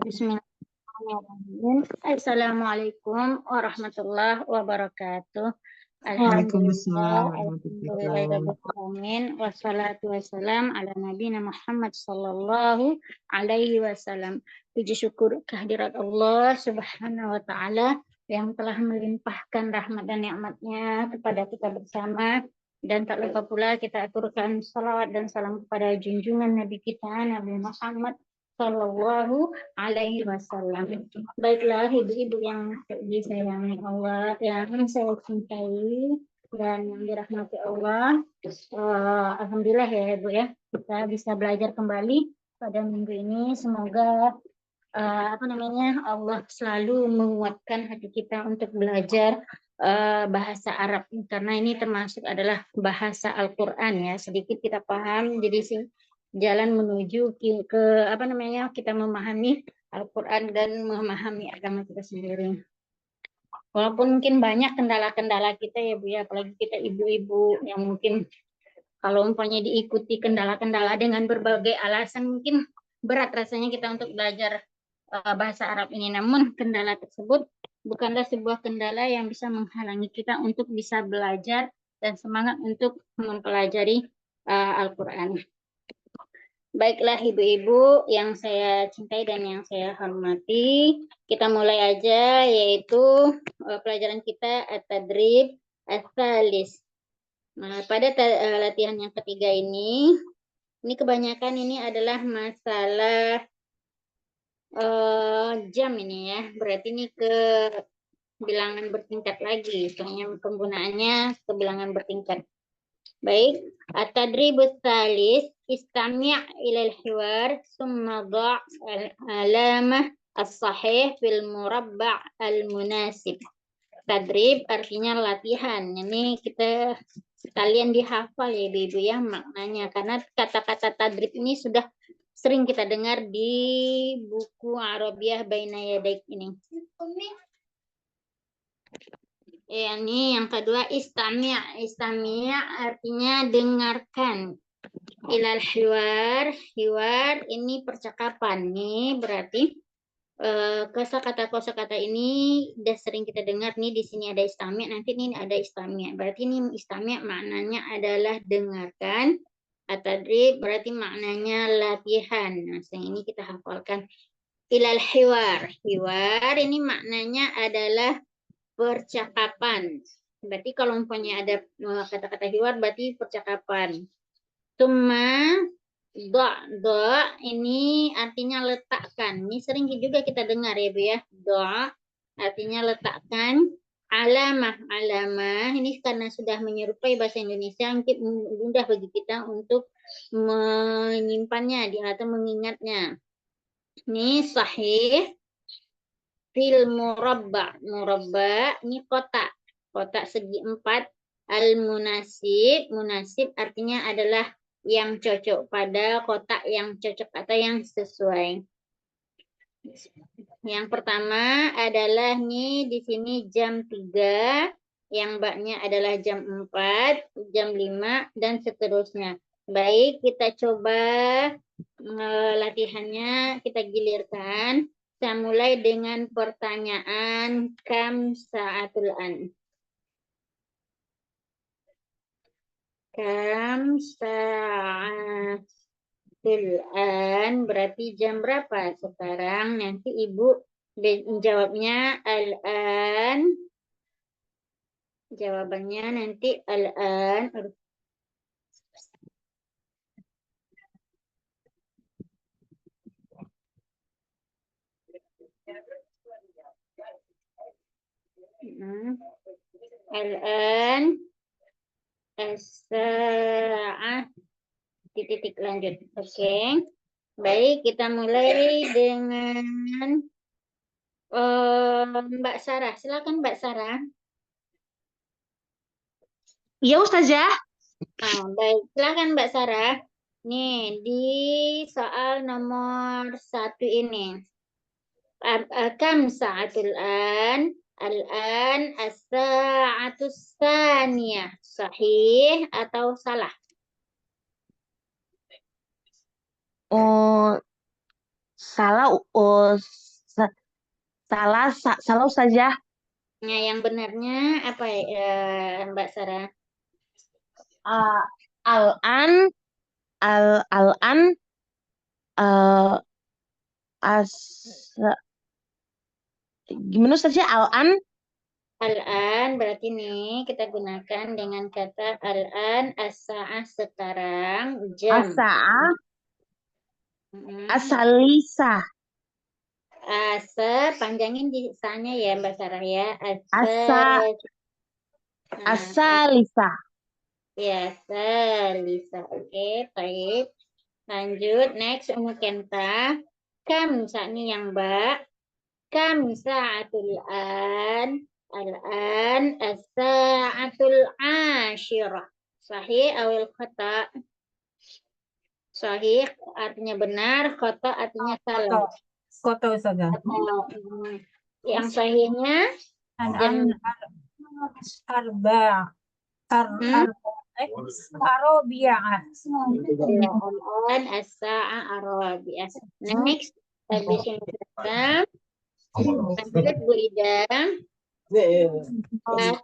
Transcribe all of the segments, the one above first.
Bismillahirrahmanirrahim. Assalamualaikum warahmatullahi wabarakatuh. Waalaikumsalam Alhamdulillah, warahmatullahi alhamdulillahirabbil wassalatu wassalam ala nabiyina Muhammad sallallahu alaihi wasallam. Puji syukur kehadirat Allah Subhanahu wa taala yang telah melimpahkan rahmat dan nikmat-Nya kepada kita bersama, dan tak lupa pula kita aturkan salawat dan salam kepada junjungan Nabi kita Nabi Muhammad sallallahu alaihi wasallam. Baiklah ibu-ibu yang disayangi Allah, yang saya cintai dan yang dirahmati Allah. Alhamdulillah ya Ibu ya, kita bisa belajar kembali pada minggu ini. Semoga Allah selalu menguatkan hati kita untuk belajar bahasa Arab, karena ini termasuk adalah bahasa Al-Qur'an ya. Sedikit kita paham, jadi jalan menuju ke kita memahami Al-Quran dan memahami agama kita sendiri. Walaupun mungkin banyak kendala-kendala kita ya Bu ya, apalagi kita ibu-ibu yang mungkin kalau umpamanya diikuti kendala-kendala dengan berbagai alasan, mungkin berat rasanya kita untuk belajar bahasa Arab ini. Namun kendala tersebut bukanlah sebuah kendala yang bisa menghalangi kita untuk bisa belajar dan semangat untuk mempelajari Al-Quran. Baiklah ibu-ibu yang saya cintai dan yang saya hormati, kita mulai aja, yaitu pelajaran kita at-tadrib ats-tsalis. Nah, pada latihan yang ketiga ini kebanyakan ini adalah masalah jam ini ya. Berarti ini ke bilangan bertingkat lagi, soalnya penggunaannya ke bilangan bertingkat. Baik, at-tadribus tsalis, istami' ila al-hiwar summa dha' al-alamah as-sahih fil murabba' al-munasib. Tadrib artinya latihan. Ini kita sekalian dihafal ya Ibu ya maknanya, karena kata-kata tadrib ini sudah sering kita dengar di buku Arabiyah Baina Yadaik ini. Ini yang kedua, istami'. Istami' artinya dengarkan. Ilal hiwar. Hiwar ini percakapan. Nih berarti kosakata ini udah sering kita dengar nih. Di sini ada istami', nanti ini ada istami'. Berarti ini istami' maknanya adalah dengarkan. At-tadrib berarti maknanya latihan. Nah, yang ini kita hafalkan. Ilal hiwar. Hiwar ini maknanya adalah percakapan. Berarti kalau umpamanya ada kata-kata hiwar berarti percakapan. Summa do ini artinya letakkan. Ini sering juga kita dengar ya Bu ya. Do artinya letakkan. Alamah ini karena sudah menyerupai bahasa Indonesia, mungkin mudah bagi kita untuk menyimpannya atau mengingatnya. Ini sahih fil murabba. Murabba ini kotak. Kotak segi 4. Al-munasib. Munasib artinya adalah yang cocok, pada kotak yang cocok atau yang sesuai. Yang pertama adalah nih di sini jam 3, yang baknya adalah jam 4, jam 5 dan seterusnya. Baik, kita coba latihannya, kita gilirkan. Saya mulai dengan pertanyaan kam sa'atul an. Kam sa'atul an berarti jam berapa sekarang? Nanti Ibu jawabnya al-an. Jawabannya nanti al-an. Al-an as-sa'ah titik lanjut. Oke. Baik, kita mulai dengan Mbak Sarah. Silakan Mbak Sarah. Iya Ustazah. Baik, silakan Mbak Sarah. Nih, di soal nomor 1 ini. Kam sa'atul an? Al-an as-sa'atus tsaniyah. Sahih atau salah? Oh, Salah, sa- salah Ustazah. Nah, yang benarnya apa ya, Mbak Sarah? Uh, al-an, al-an, uh, as, gimana Ustazah? Al-an, Al-an berarti nih kita gunakan dengan kata al-an as-sa'ah sekarang jam. as-sa'ah, Mm-mm. as-salisah, Asa panjangin di sa-nya ya Mbak Sarah ya. asa, Nah, as-salisah. ya Lisa. Oke, baik. Lanjut next Umu Kenta. Kam saat ini yang Mbak. Kam sa'atul an. Al-an as-sa'atul asyirah. Sahih awil khata. Sahih artinya benar, khata artinya salah. Koto Ustazah. Yang sahihnya An arba Hmm? Arobia'at. Al-an as-sa'a arabiah. Next, habis ini kita lanjut Bu Ida.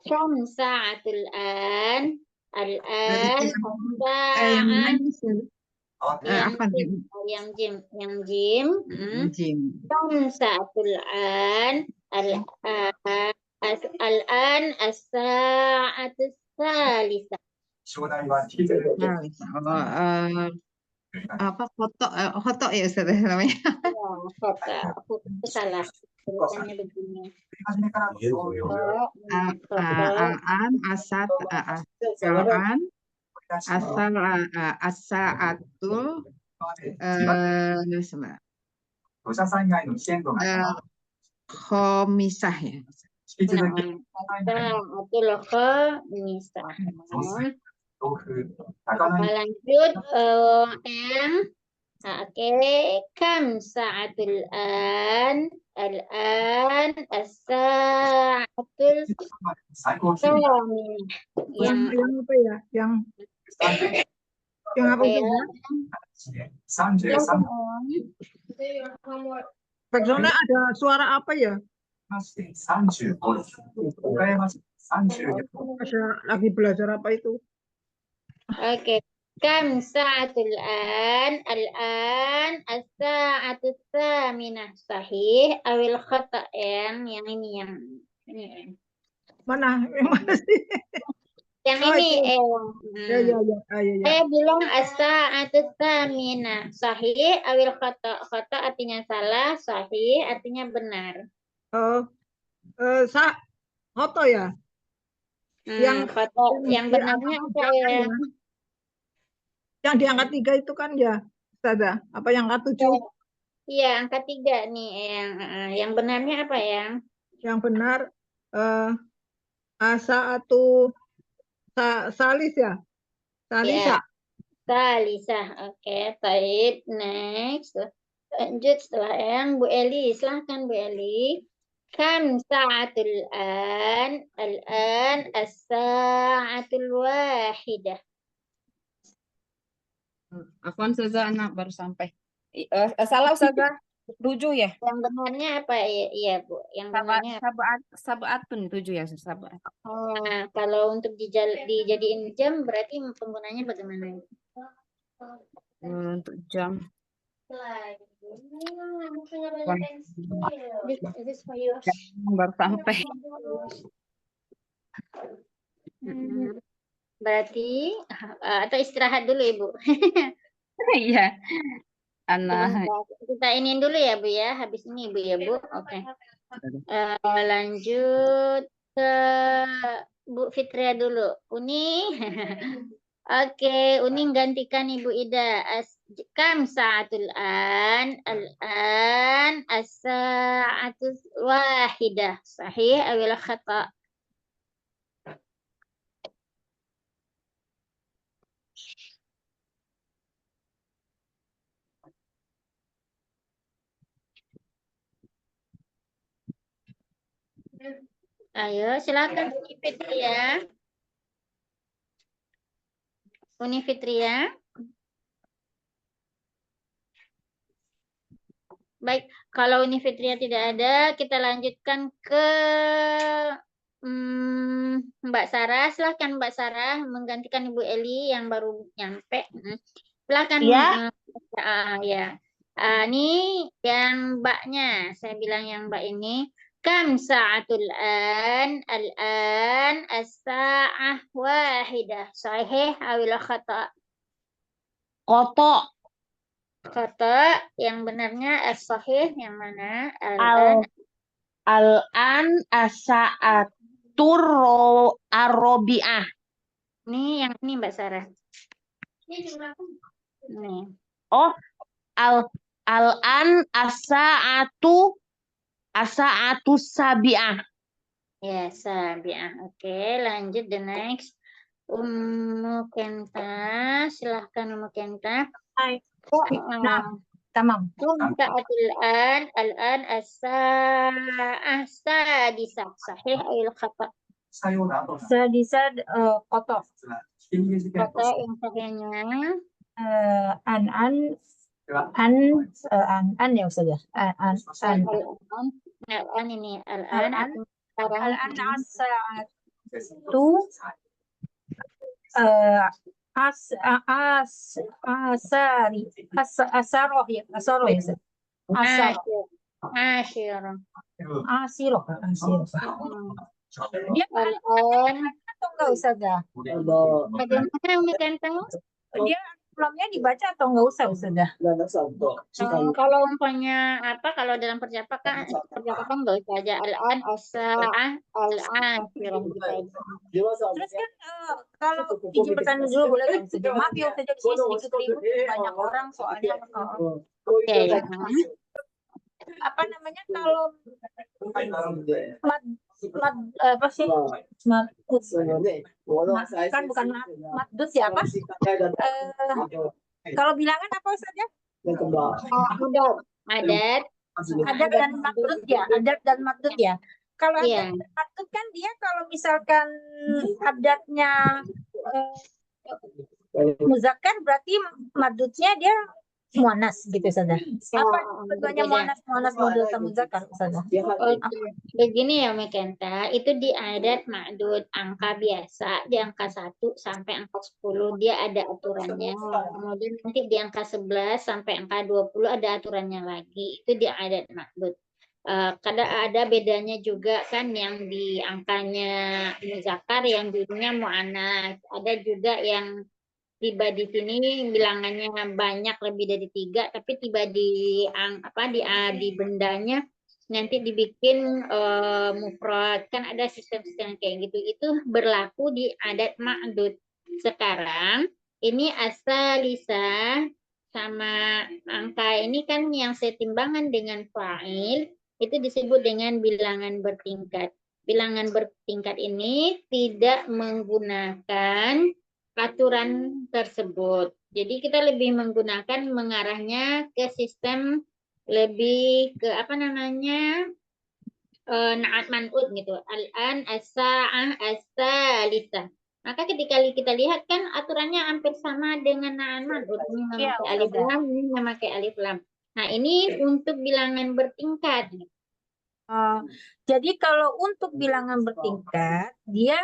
Kam sa'atul an. Al-an as-sa'a yang jim. Kam sa'atul an. Al-an as-sa'atus salisa. Apa foto ya Ustaz namanya. Foto salah. Tulisannya begini. Al-an asat al-an asal asaatul khomisah ya. Sa'atul khamisah. Lanjut M. Oke, kam sa'atul an. Al-an as-sa'atul thaminah. Yang apa ya? Yang apa itu? Backgroundnya ada suara apa ya? Ada lagi belajar apa itu? Oke. Kam sa'atul an. Al-an as-sa'atul thaminah. Sahih awil khata' yang ini. Mana? Yang mana sih? Yang Oh, ini itu. Ya. Saya bilang as-sa'atul thaminah. Sahih awil khata'. Khata' artinya salah, sahih artinya benar. Oh, foto ya? Yang Khata' yang benarnya apa ya? Yang di angka 3 itu kan ya, Ustazah? Apa yang angka 7? Iya, angka 3 nih yang benarnya apa ya? Yang benar asa atau salis ya? Salisa. Ya, Salisah. Oke, baik. Next. Lanjut setelah yang Bu Eli. Silahkan Bu Eli. Kam sa'atul an. Al-an as-sa'atul wahidah. Afwan Ustazah, anak baru sampai. Salah Ustazah. 7 ya? Yang benarnya apa ya? Iya, Bu. Yang benarnya Sabatun 7 ya, sabat. Nah, kalau untuk dijadiin jam berarti penggunanya bagaimana? Untuk jam. This for you. Baru sampai. Berarti atau istirahat dulu Ibu. Iya. Anak. Kita iniin dulu ya Bu ya. Habis ini Ibu ya Bu. Oke. Lanjut ke Bu Fitria dulu. Uni. Oke, Uni gantikan Ibu Ida. Kam sa'atul an. Al-an as-sa'atul wahidah. Sahih awil khata'. Ayo, silakan Uni Fitria. Uni Fitria. Baik, kalau Uni Fitria tidak ada, kita lanjutkan ke Mbak Sarah. Silahkan Mbak Sarah menggantikan Ibu Eli yang baru nyampe. Silakan. Ya. Ya. Ini yang Mbaknya. Saya bilang yang Mbak ini. Kam sa'atul an? Al-an as-sa'ah wahidah. Sahih awil khata'? Koto. Khata' yang benarnya as-sahih yang mana? Al Al-an as-sa'atur ar-rabi'ah. Ini yang ini Mbak Sarah. Nih. Oh, al-an as-sa'atu sabi'ah. Ya, Sabiah. Oke, lanjut the next. Ummu Kenta, silahkan Ummu Kenta. Hai. Nah, tamam. Sa'atul al-an as-sa'ah sadisah. Sahih awil khata'? Sadisad kotor. Khata yang sahihnya. An ya Ustaz ya. An. Al-an ini. Al-an. Al-an as-sa'atu asaroh ya Ustaz. Asyir. Asiroh. Dia Al-an. atau enggak Ustaz ya? Bagaimana Ummu Kenta? Dia lamnya dibaca atau enggak usah Ustaz ya? Kalau umpamanya apa kalau dalam percakapan nggak usah aja al-an as-sa'ah al-an gitu aja. Terus kan kalau izin bertanya dulu boleh kan Ustaz? Maaf ya Ustaz, di sini sedikit ribut banyak orang soalnya Ya. apa namanya kalau apa sih kan bukan madus ya apa kalau bilangan apa Ustaz ya? Adat dan madud ya, adat dan madud ya. Kalau adat dan madud kan dia kalau misalkan adatnya muzakkar berarti madudnya dia muannas gitu saja. Apa keduanya muannas modul sama muzakkar saja? Begini ya Mekenta, itu di adat ma'dud angka biasa di angka 1 sampai angka 10 dia ada aturannya. Kemudian nanti di angka 11 sampai angka 20 ada aturannya lagi. Itu di adat ma'dud. Kadang ada bedanya juga kan yang di angkanya muzakkar yang jadinya muannas. Ada juga yang tiba di sini bilangannya banyak lebih dari 3 tapi tiba di di bendanya nanti dibikin mufrad kan ada sistem-sistem kayak gitu itu berlaku di adat ma'dud. Sekarang ini asalisa sama angka ini kan yang setimbangan dengan fa'il itu disebut dengan bilangan bertingkat. Bilangan bertingkat ini tidak menggunakan aturan tersebut. Jadi kita lebih menggunakan mengarahnya ke sistem lebih ke na'at man'ud gitu. Al-an as-sa'ah as-salisah. Maka ketika kita lihat kan aturannya hampir sama dengan na'at man'ud. Ini memakai alif lam, ini memakai alif lam. Nah, ini untuk bilangan bertingkat. Jadi kalau untuk bilangan bertingkat dia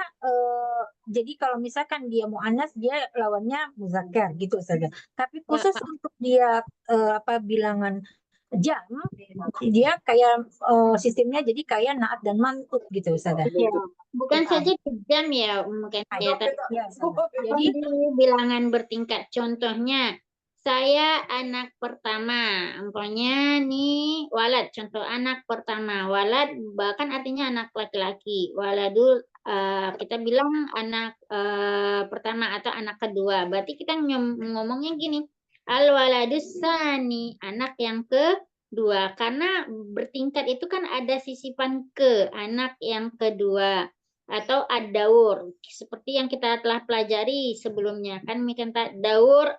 jadi kalau misalkan dia muannas dia lawannya muzakkar gitu saja. Tapi khusus untuk dia bilangan jam dia kayak sistemnya jadi kayak naat dan man'ud gitu saja. Ya, bukan saja jam ya mungkin ya, tapi jadi bilangan bertingkat. Contohnya saya anak pertama, umpamanya nih walad, contoh anak pertama. Walad bahkan artinya anak laki-laki. Waladul kita bilang anak pertama atau anak kedua. Berarti kita ngomongnya gini, al waladus sani, anak yang kedua. Karena bertingkat itu kan ada sisipan ke anak yang kedua atau ad-daur seperti yang kita telah pelajari sebelumnya kan daur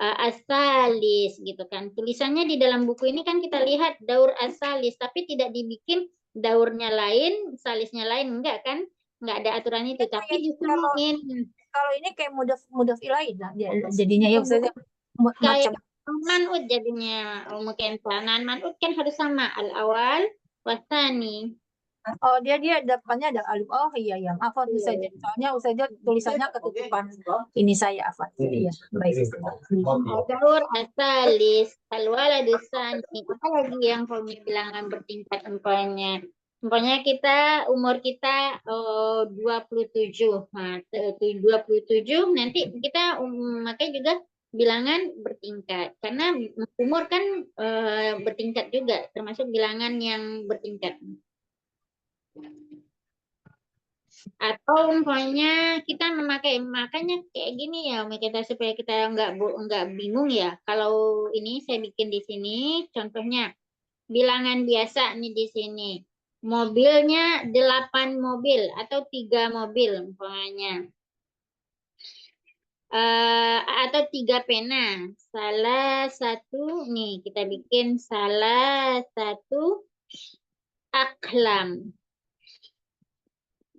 asalis gitu kan. Tulisannya di dalam buku ini kan kita lihat daur asalis tapi tidak dibikin daurnya lain, salisnya lain enggak kan? Enggak ada aturan itu. Tapi justru kalau ini kayak mudaf ilaih jadinya ya Ustaz. Macam Man'ud jadinya mungkin kanan man'ud kan harus sama al-awal wasani. Oh, dia depannya ada alif. Oh iya ya, maaf Ustazah. Soalnya Ustazah tulisannya ketutupan ini saya afan. Iya, baik. Daur asalis al-waladu sani. Apa lagi yang punya bilangan bertingkat umpamanya? Umpamanya umur kita 27. Nah, 27 nanti kita makanya juga bilangan bertingkat karena umur kan bertingkat juga termasuk bilangan yang bertingkat. Atau umpamanya kita makanya kayak gini ya kita supaya kita nggak bingung ya. Kalau ini saya bikin di sini contohnya bilangan biasa nih di sini. Mobilnya 8 mobil atau 3 mobil umpamanya. Atau 3 pena. Salah satu nih kita bikin salah satu aklam.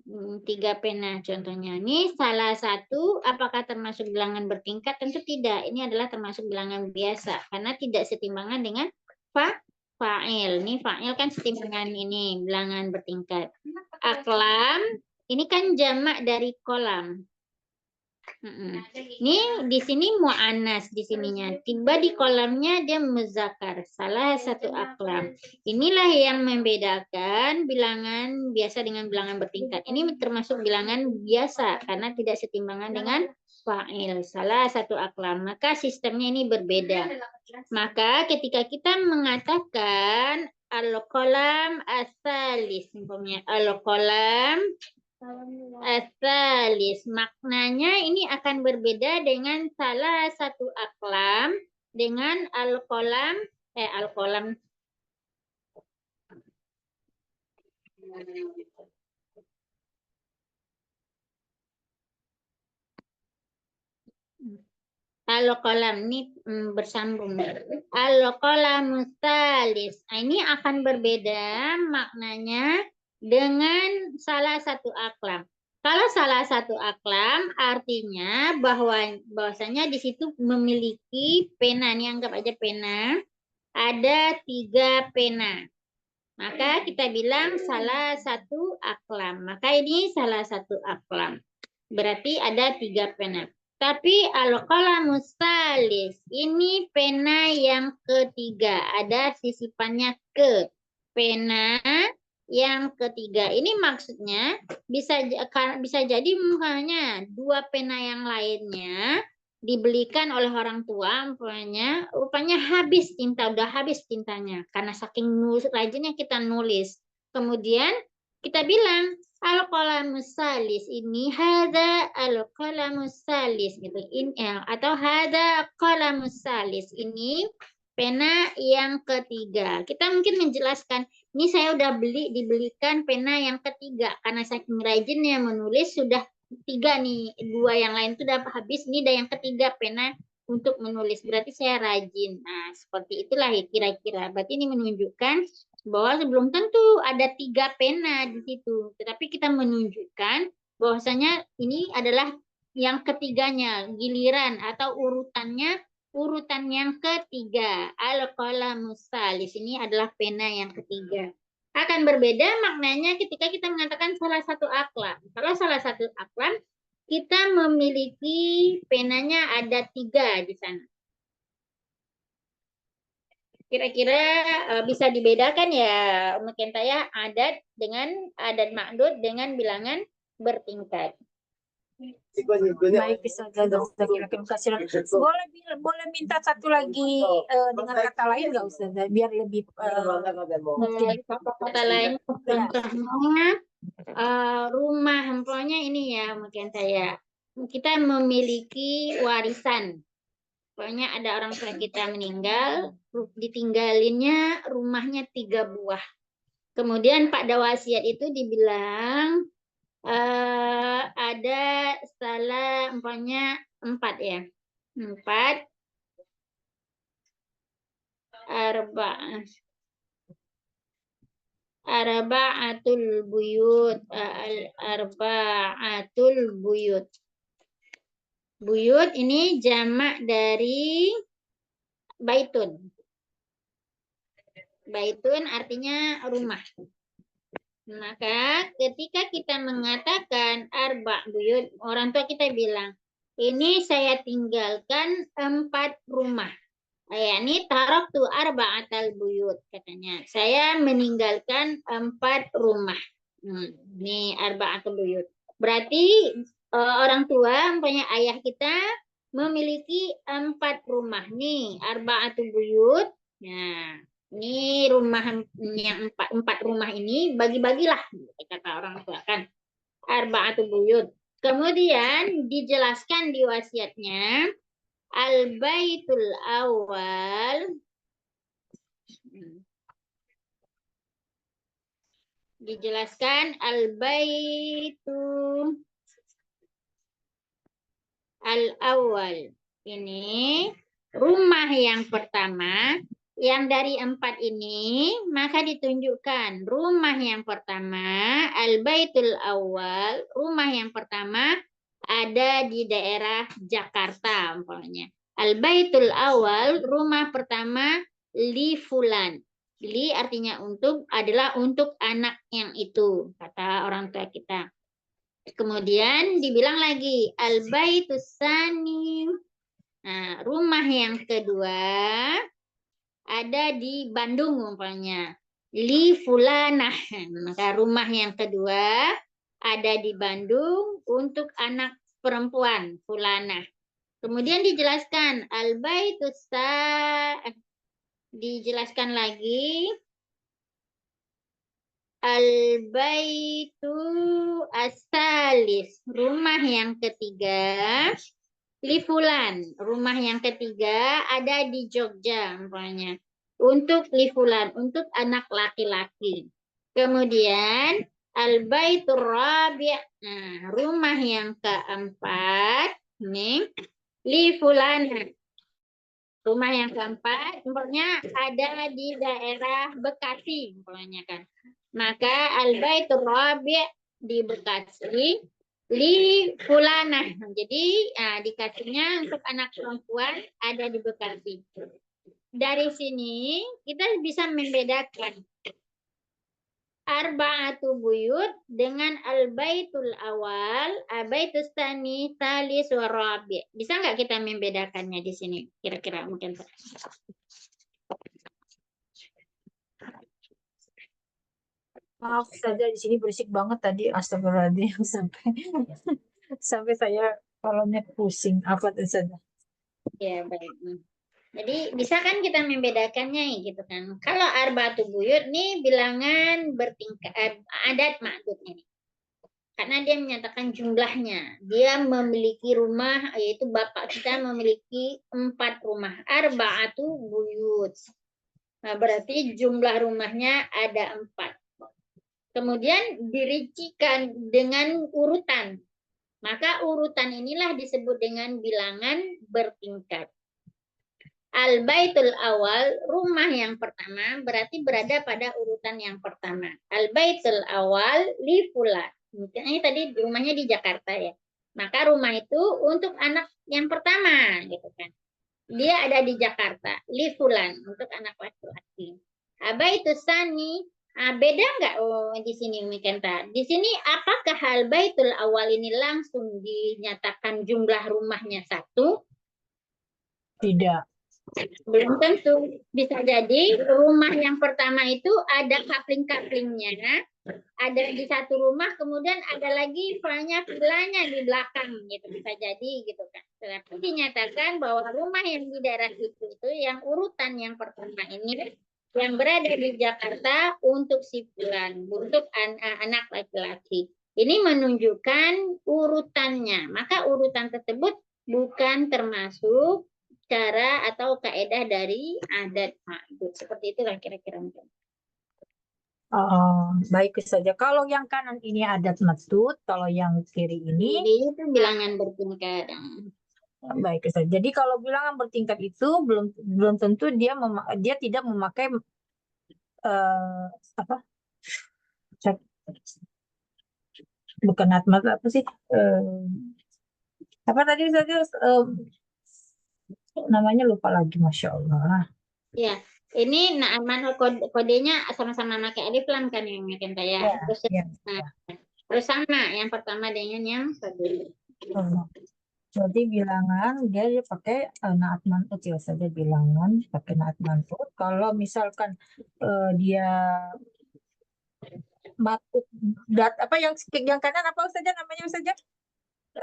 3 pena contohnya. Ini salah satu apakah termasuk bilangan bertingkat? Tentu tidak. Ini adalah termasuk bilangan biasa karena tidak setimbangan dengan fa'il. Ini fa'il kan setimbangan ini bilangan bertingkat. Aklam ini kan jamak dari kolam. Ini di sini mu'annas di sininya. Tiba di kolamnya dia muzakkar. Salah satu aklam. Inilah yang membedakan bilangan biasa dengan bilangan bertingkat. Ini termasuk bilangan biasa karena tidak setimbangan dengan fa'il. Salah satu aklam. Maka sistemnya ini berbeda. Maka ketika kita mengatakan al-qalam as-salis, umpamanya al-qalam asalis, maknanya ini akan berbeda dengan salah satu aklam dengan al-qalam al-qalam ini bersambung. Al-qalam salis. Nah, ini akan berbeda maknanya dengan salah satu aklam. Kalau salah satu aklam artinya bahwasanya di situ memiliki pena. Ini anggap aja pena. Ada 3 pena. Maka kita bilang salah satu aklam. Maka ini salah satu aklam. Berarti ada 3 pena. Tapi al-qalamus salis ini pena yang ketiga. Ada sisipannya ke. Pena yang ketiga. Ini maksudnya bisa jadi misalnya 2 pena yang lainnya dibelikan oleh orang tua rupanya habis tinta, udah habis tintanya karena saking rajinnya kita nulis. Kemudian kita bilang al-qalamus salis ini hada al-qalamus salis gitu. Atau hada qalamus salis ini pena yang ketiga. Kita mungkin menjelaskan ini saya udah dibelikan pena yang ketiga karena saking rajinnya menulis sudah 3 nih, 2 yang lain itu udah habis, ini udah yang ketiga pena untuk menulis, berarti saya rajin. Nah, seperti itulah ya kira-kira. Berarti ini menunjukkan bahwa sebelum tentu ada 3 pena di situ, tetapi kita menunjukkan bahwasanya ini adalah yang ketiganya, giliran atau urutan yang ketiga. Al-qalamus salis ini adalah pena yang ketiga. Akan berbeda maknanya ketika kita mengatakan salah satu aklam. Kalau salah satu aklam, kita memiliki penanya ada 3 di sana. Kira-kira bisa dibedakan ya, mungkin saya adat ma'dud dengan bilangan bertingkat. Baik, bisa Ustazah kira-kira kasih. Boleh minta satu lagi dengan kata lain nggak Ustazah? Biar lebih mungkin. Kata lain, contohnya rumah, umpamanya ini ya mungkin kita memiliki warisan. Pokoknya ada orang tua kita meninggal, ditinggalinnya rumahnya 3 buah. Kemudian pada wasiat itu dibilang ada salah umpamanya 4 ya. 4 arba'atul buyut arba'atul buyut ini jamak dari baitun. Baitun artinya rumah. Maka ketika kita mengatakan arba buyut, orang tua kita bilang, ini saya tinggalkan 4 rumah. Ini taraktu arba'atal buyut katanya. Saya meninggalkan 4 rumah. Ini arba'atul buyut. Berarti orang tua, umpamanya ayah kita memiliki 4 rumah nih, arba'atul buyut. Nah, ini rumah yang 4 rumah ini bagi-bagilah kata orang tua kan. Arba'atul buyut. Kemudian dijelaskan di wasiatnya al-baitul awal, dijelaskan al-baitu al-awal. Ini rumah yang pertama, yang dari 4 ini, maka ditunjukkan rumah yang pertama, al-baitul awal, rumah yang pertama ada di daerah Jakarta umpamanya. Al-baitul awal, rumah pertama li fulan. Li artinya untuk, adalah untuk anak yang itu, kata orang tua kita. Kemudian dibilang lagi al-baitus sani. Nah, rumah yang kedua ada di Bandung umpamanya. Li fulanah. Maka rumah yang kedua ada di Bandung untuk anak perempuan fulanah. Kemudian dijelaskan al-baitus dijelaskan lagi al-baitu asalis, rumah yang ketiga li fulan, rumah yang ketiga ada di Jogja umpamanya. Untuk li fulan, untuk anak laki-laki. Kemudian al-baitur rabi'. Nah, rumah yang keempat nih li fulan. Rumah yang keempat umpamanya ada di daerah Bekasi umpamanya kan. Maka al-baitur rabi' di Bekasi li fulanah. Jadi dikasihnya untuk anak perempuan ada di Bekasi. Dari sini kita bisa membedakan arba'atu buyut dengan al-baitul awal, al-baitus tsani, tsalis wa rabi'. Bisa nggak kita membedakannya di sini? Kira-kira mungkin. Maaf saja di sini berisik banget tadi, astagfirullahaladzim sampai saya kepalanya pusing apa tuh saja. Ya, baik. Jadi bisa kan kita membedakannya gitu kan. Kalau arba'atu buyut nih bilangan bertingkat adat ma'dud ini. Karena dia menyatakan jumlahnya. Dia memiliki rumah, yaitu bapak kita memiliki 4 rumah. Arba'atu buyut. Nah, berarti jumlah rumahnya ada 4. Kemudian dirincikan dengan urutan. Maka urutan inilah disebut dengan bilangan bertingkat. Al-baitul awal, rumah yang pertama, berarti berada pada urutan yang pertama. Al-baitul awal li fulan. Ini tadi rumahnya di Jakarta ya. Maka rumah itu untuk anak yang pertama gitu kan. Dia ada di Jakarta, li fulan untuk anak laki-laki. Baitus sani, beda nggak di sini Umi Kenta? Di sini apakah al-baitul awal ini langsung dinyatakan jumlah rumahnya 1? Tidak. Belum tentu. Bisa jadi rumah yang pertama itu ada kapling-kaplingnya, ada di satu rumah, kemudian ada lagi vilanya di belakang gitu, bisa jadi gitu kan. Tetapi dinyatakan bahwa rumah yang di daerah itu yang urutan yang pertama ini yang berada di Jakarta untuk si fulan, untuk anak laki-laki. Ini menunjukkan urutannya. Maka urutan tersebut bukan termasuk cara atau kaedah dari adat ma'dud. Seperti itulah kira-kira. Baik saja. Kalau yang kanan ini adat ma'dud, kalau yang kiri ini Jadi itu bilangan bertingkat. baik saja. Jadi kalau bilangan bertingkat itu belum tentu dia tidak memakai apa? Bukan atmat apa sih? Apa tadi saja namanya lupa lagi, Masya Allah. Ya, ini Naaman kodenya sama-sama pakai alif lam kan yang Kenta ya. Ya, Terus ya, nah, ya. terus sama yang pertama dengan yang kedua. Allah. Jadi bilangan dia pakai naat man'ut ya saja, bilangan pakai naat man'ut. Kalau misalkan dia matut apa yang kanan apa saja namanya saja?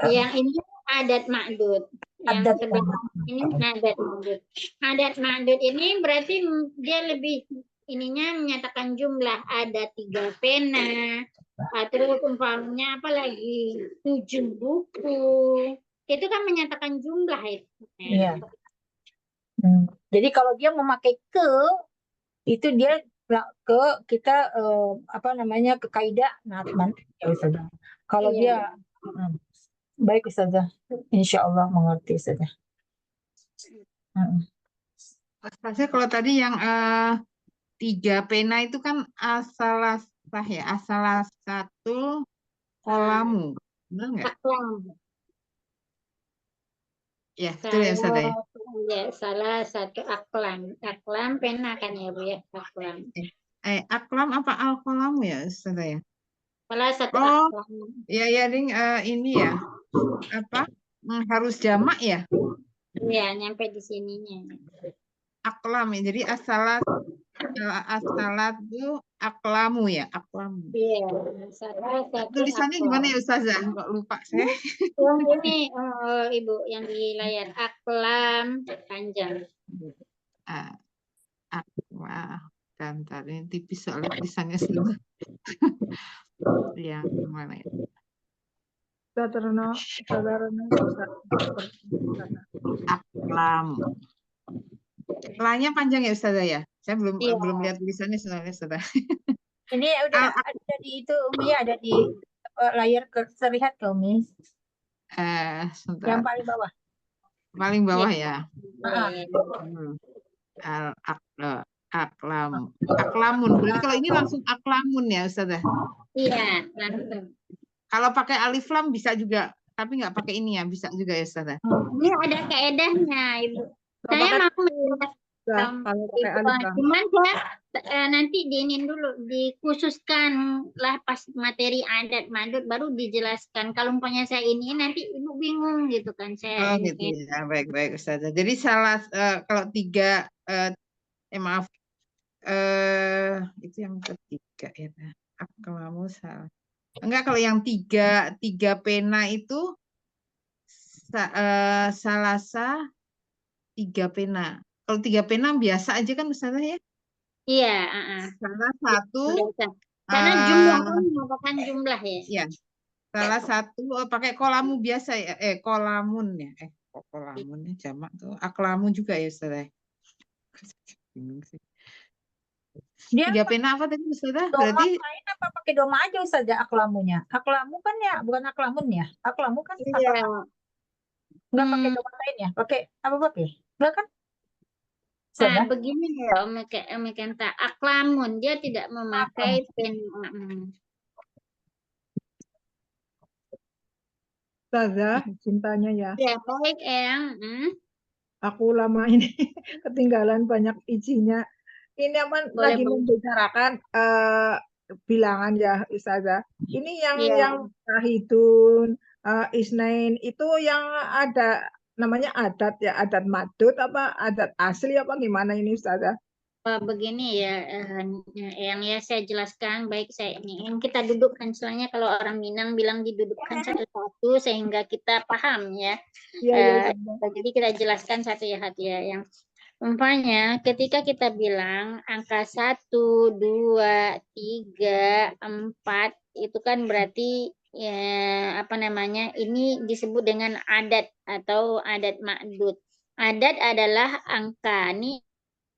Yang ini adat ma'dud. Yang Adat sebelah man'ut. ini adat ma'dud. Adat ma'dud ini berarti dia lebih ininya menyatakan jumlah, ada 3 pena, terus umpamanya apa lagi 7 buku. Itu kan menyatakan jumlah itu. Iya. Jadi kalau dia memakai ke itu dia ke kita apa namanya ke kaidah naat man'ut ya Ustazah. Kalau Iya. dia baik Ustazah, insya Allah mengerti Ustazah. Ustazah, kalau tadi yang 3 pena itu kan asalasah ya, asalasatul kolamu. Benar nggak? Aklam. Ya, betul ya Ustazah ya. Ya, salah satu aklam. Aklam pena kan ya Bu ya, aklam. Aklam apa al-kolamu ya Ustazah ya? Salah satu Oh, aklam. ya Ding, ini ya. Apa? Harus jamak ya? Iya, nyampe di sininya. Aklam ya. Jadi asalat itu aklamu ya, aklamu. Iya, salah satu Tulisannya aklam. gimana ya Ustazah? Kok lupa saya. Yang ini Ibu, yang di layar aklam panjang. Wah, bentar, ini tipis soalnya tulisannya sudah. Yang mana ya? Sadarno, Aklam. Lanya panjang ya Ustazah ya? Saya Iya. belum lihat tulisannya soalnya Ustazah. Ini udah ada di itu Umi, ada di layar terlihat ke Umi yang Sebentar. paling bawah. Paling bawah ya. Aklam. Aklamun. Berarti kalau ini langsung aklamun ya Ustazah? Iya, langsung. Kalau pakai alif lam bisa juga, tapi nggak pakai ini ya, bisa juga ya Ustazah? Ini ada kaedahnya Ibu. Saya mau menjelaskan kalau pakai alif lam. cuman saya nanti diinin dulu, dikhususkan lah pas materi adat madud baru dijelaskan. Kalau umpamanya saya ini nanti Ibu bingung gitu kan saya. Oh gitu ya, baik Ustazah. Jadi kalau 3 maaf itu yang ketiga ya. Aklamu salah. Enggak, kalau yang 3 pena itu salasa 3 pena. Kalau 3 pena biasa aja kan Ustazah ya? Iya, Salah satu karena jumlah kan merupakan jumlah ya. Iya. Salah satu pakai kolamu biasa ya. Kolamun ya. Kok kolamun ya jamak tuh. Aklamu juga ya Ustazah. Bingung sih. Dia 3 pena apa tadi Ustazah? doma Berarti main apa pakai doma aja Ustazah aklamunya. Aklamu kan ya, bukan aklamun ya. Aklamu kan Iya. nggak pakai doma lain ya. Pakai apa pakai? Enggak kan? Nah, begini ya Om Kenta, aklamun dia tidak memakai pen. Ustazah, cintanya ya. Ya, baik Eyang. Aku lama ini ketinggalan banyak isinya. Ini aman Boleh, lagi boleh. membicarakan bilangan ya Ustazah. Ini yang Iya. Sahidun, Isnain itu yang ada namanya adat ya, adat madud apa adat asli apa gimana ini Ustazah? Begini ya, yang ya saya jelaskan, baik saya ini yang kita dudukkan, soalnya kalau orang Minang bilang didudukkan satu-satu sehingga kita paham ya. Iya, Jadi kita jelaskan satu ya hati ya. Yang umpamanya ketika kita bilang angka 1, 2, 3, 4 itu kan berarti ya apa namanya, ini disebut dengan adat atau adat ma'dud. Adat adalah angka. Ini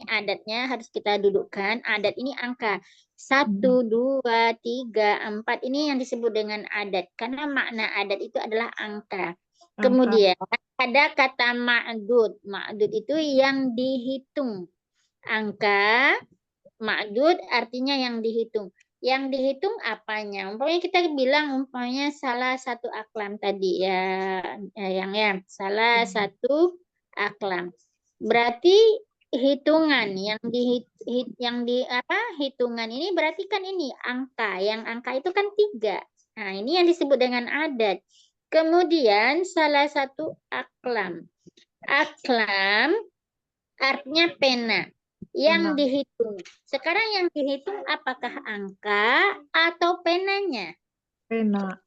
adatnya harus kita dudukkan. Adat ini angka 1, 2, 3, 4. Ini yang disebut dengan adat. Karena makna adat itu adalah angka. Kemudian ada kata ma'dud. Ma'dud itu yang dihitung. Angka ma'dud artinya yang dihitung. Yang dihitung apanya? Umpamanya kita bilang umpamanya salah satu aklam tadi ya, yang salah satu aklam. Berarti hitungan hitungan ini berarti kan ini angka. Yang angka itu kan 3. Nah, ini yang disebut dengan adat. Kemudian salah satu aklam. Aklam artinya pena. Yang Pena. dihitung. Sekarang yang dihitung apakah angka atau penanya? Pena.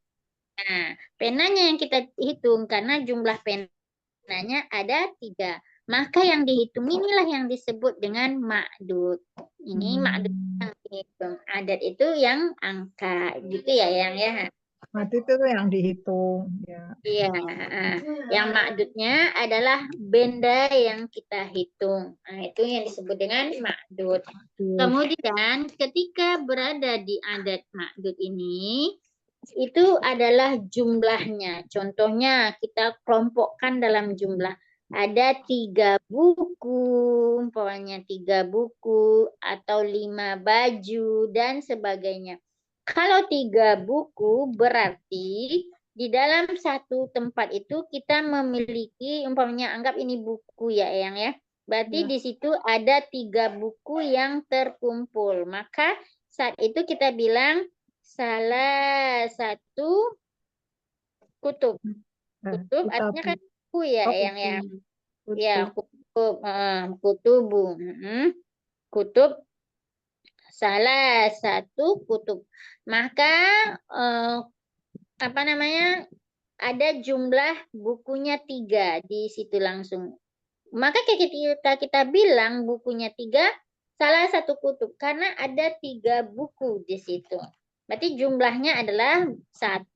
Nah, penanya yang kita hitung karena jumlah penanya ada 3. Maka yang dihitung inilah yang disebut dengan ma'dud. Ini ma'dud yang dihitung. Adat itu yang angka, gitu ya, yang ya. Mati itu tuh yang dihitung. Ya. Iya, yang ma'dudnya adalah benda yang kita hitung. Nah, itu yang disebut dengan ma'dud. Kemudian ketika berada di adat ma'dud ini, itu adalah jumlahnya. Contohnya kita kelompokkan dalam jumlah. Ada 3 buku, umpamanya 3 buku atau 5 baju dan sebagainya. Kalau 3 buku berarti di dalam satu tempat itu kita memiliki, umpamanya anggap ini buku ya Eyang ya. Berarti di situ ada 3 buku yang terkumpul. Maka saat itu kita bilang salah satu kutub. Kutub artinya kan buku ya Eyang ya. Ya, kutub, kutubu. Kutub, salah satu kutub. Maka ada jumlah bukunya 3 di situ langsung. Maka ketika kita bilang bukunya 3, salah satu kutub karena ada 3 buku di situ. Berarti jumlahnya adalah 1,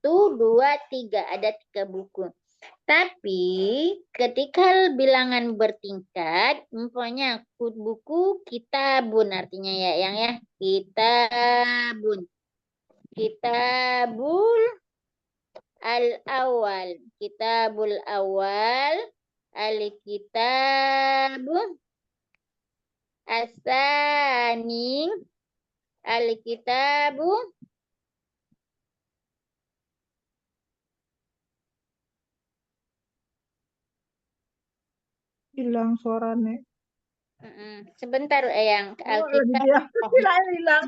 2, 3. Ada 3 buku. Tapi ketika bilangan bertingkat, umpamanya buku kitabun artinya ya, yang ya kitabun. Kitabul al-awal. Kitabul awal. Al-kitabu as-sani. Al-kitabu Hilang suaranya. sebentar Eyang. Hilang.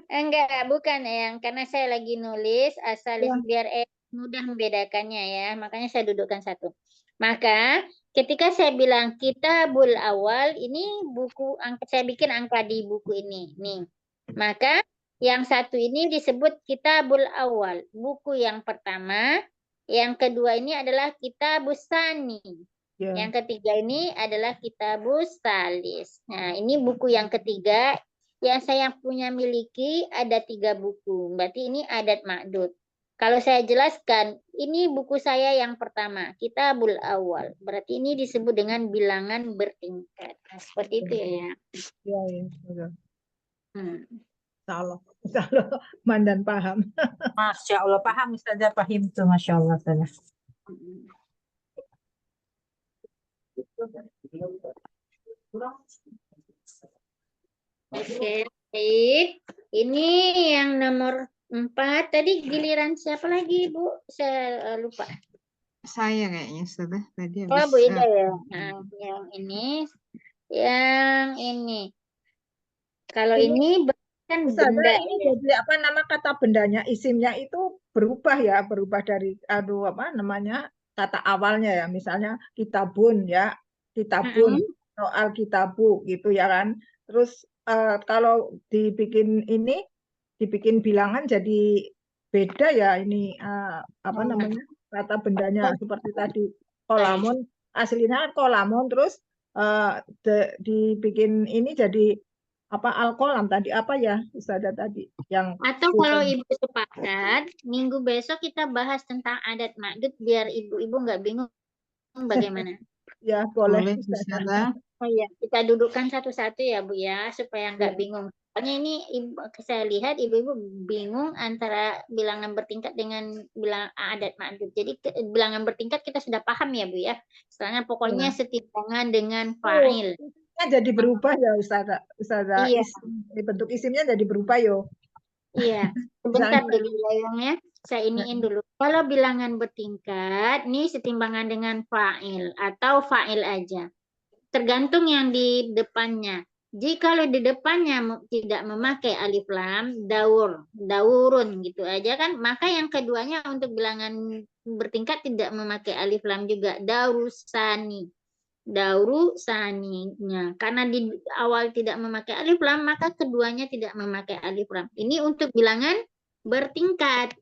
Enggak, bukan Eyang. Karena saya lagi nulis asal biar mudah membedakannya ya. Makanya saya dudukkan satu. Maka ketika saya bilang kitabul awal, ini buku saya bikin angka di buku ini. Nih. Maka yang satu ini disebut kitabul awal. Buku yang pertama. Yang kedua ini adalah kitabus sani. Yang ketiga ini adalah kitabus salis. Nah, ini buku yang ketiga. Yang saya miliki ada 3 buku. Berarti ini adat ma'dud. Kalau saya jelaskan, ini buku saya yang pertama, Kitabul Awal. Berarti ini disebut dengan bilangan bertingkat. Nah, seperti itu ya. Iya, iya. Salah. Mandan paham. Masya Allah, paham Ustazah, paham tuh, Masya Allah. Oke, baik. Ini yang nomor 4. Tadi giliran siapa lagi, Bu? Saya lupa. Saya kayaknya sudah tadi Oh, habis. Bu Ida ya. Nah, yang ini. Yang ini. Kalau ini kan benda. Ini jadi apa nama kata bendanya, isimnya itu berubah ya, berubah dari kata awalnya ya, misalnya kitabun ya, kitabun atau alkitabu gitu ya kan. Terus kalau dibikin bilangan jadi beda ya ini kata bendanya seperti tadi kolamun, aslinya kolamun, terus dibikin ini jadi al-kolam tadi apa ya Ustazah tadi yang atau kalau ibu sepakat minggu besok kita bahas tentang adat ma'dud biar ibu-ibu nggak bingung bagaimana. Ya boleh. Oh iya, kita dudukkan satu-satu ya Bu ya supaya nggak bingung. Soalnya ini saya lihat ibu-ibu bingung antara bilangan bertingkat dengan bilangan adat ma'dud. Jadi bilangan bertingkat kita sudah paham ya Bu ya. Soalnya pokoknya setimbangan dengan fa'il. Jadi berubah ya Ustazah. Iya. Bentuk isimnya jadi berubah yo. Iya, sebentar dulu ya, saya iniin dulu. Kalau bilangan bertingkat, ini setimbangan dengan fa'il atau fa'il aja. Tergantung yang di depannya. Jika kalau di depannya tidak memakai alif lam, daurun gitu aja kan, maka yang keduanya untuk bilangan bertingkat tidak memakai alif lam juga, dauru saninya. Karena di awal tidak memakai alif lam, maka keduanya tidak memakai alif lam. Ini untuk bilangan bertingkat.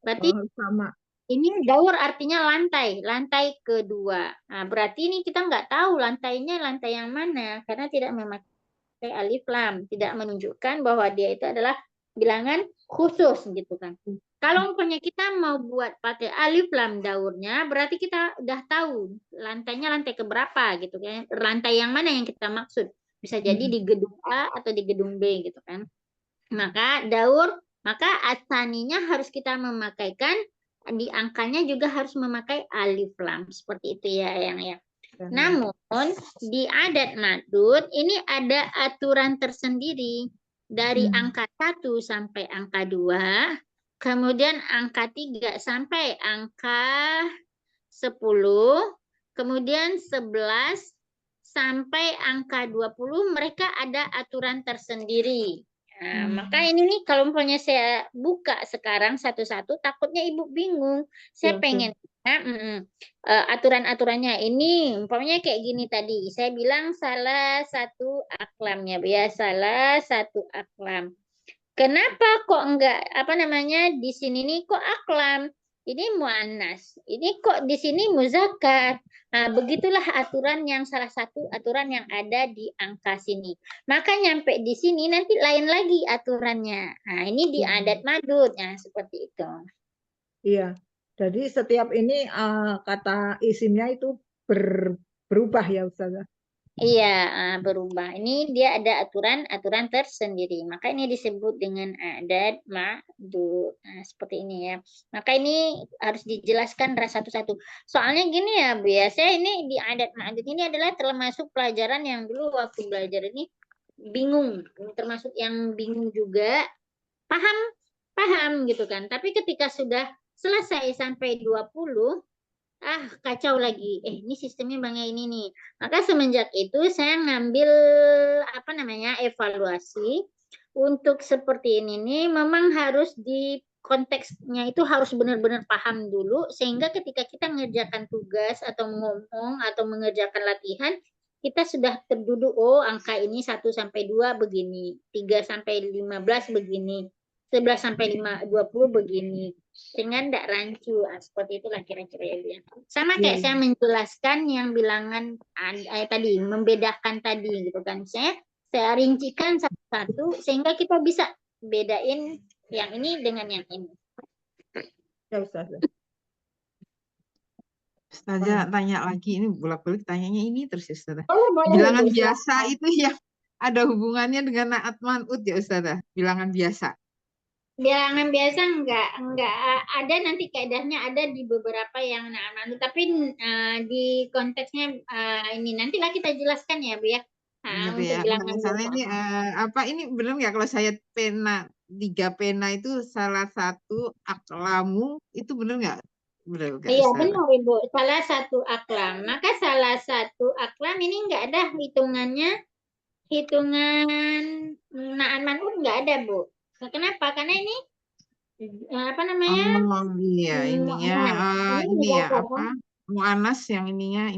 Berarti sama. ini daur artinya lantai, lantai kedua. Nah, berarti ini kita nggak tahu lantainya lantai yang mana, karena tidak memakai alif lam, tidak menunjukkan bahwa dia itu adalah bilangan khusus gitu kan. Kalau umpamanya kita mau buat pakai alif lam daurnya, berarti kita udah tahu lantainya lantai keberapa gitu kan. Lantai yang mana yang kita maksud. Bisa jadi di gedung A atau di gedung B gitu kan. Maka maka asaninya harus kita memakaikan, di angkanya juga harus memakai alif lam. Seperti itu ya yang ya. Namun di adat madud ini ada aturan tersendiri dari angka 1 sampai angka 2, kemudian angka 3 sampai angka 10, kemudian 11 sampai angka 20 mereka ada aturan tersendiri. Nah, maka ini nih kalau misalnya saya buka sekarang satu-satu takutnya Ibu bingung. Saya pengen aturan-aturannya ini umpamanya kayak gini tadi. Saya bilang salah satu aklamnya, ya salah satu aklam. Kenapa kok enggak di sini nih kok aklam? Ini muannas. Ini kok di sini muzakkar. Nah, begitulah aturan yang salah satu aturan yang ada di angka sini. Maka nyampe di sini nanti lain lagi aturannya. Nah, ini di adat madud. Nah, seperti itu. Iya. Jadi setiap ini kata isimnya itu berubah ya Ustazah. Iya, berubah. Ini dia ada aturan tersendiri. Maka ini disebut dengan adat madud. Nah, seperti ini ya. Maka ini harus dijelaskan satu-satu. Soalnya gini ya, biasanya ini di adat madud ini adalah termasuk pelajaran yang dulu waktu belajar ini bingung. Termasuk yang bingung juga. Paham gitu kan. Tapi ketika sudah selesai sampai 20, kacau lagi. Ini sistemnya bangnya ini nih. Maka semenjak itu saya ngambil evaluasi untuk seperti ini nih memang harus di konteksnya itu harus benar-benar paham dulu sehingga ketika kita mengerjakan tugas atau ngomong atau mengerjakan latihan kita sudah terduduk, oh angka ini 1 sampai 2 begini, 3 sampai 15 begini, 11 sampai 20 begini. Sehingga tidak rancu, seperti itulah kira-kira ya dia. Sama kayak saya menjelaskan yang bilangan tadi, membedakan tadi gitu kan. Saya rincikan satu-satu sehingga kita bisa bedain yang ini dengan yang ini. Ya Ustazah. Ustazah tanya lagi, ini bolak-balik tanyanya ini terus ya Ustazah. Oh, Bilangan biasa itu yang ada hubungannya dengan naat man'ut ya Ustazah, bilangan biasa. Bilangan biasa enggak ada, nanti kaidahnya ada di beberapa yang nanti, tapi di konteksnya ini nantilah kita jelaskan ya Bu ya. Gitu Untuk ya. bilangan Misalnya biasa. ini benar nggak kalau saya 3 pena itu salah satu aklamu itu benar nggak? Benar nggak Iya Ustazah? benar Ibu, salah satu aklam. Maka salah satu aklam ini enggak ada hitungan na'an man'ut enggak ada Bu. Kenapa? Karena ini Oh iya ininya ini ya mu'anas yang ininya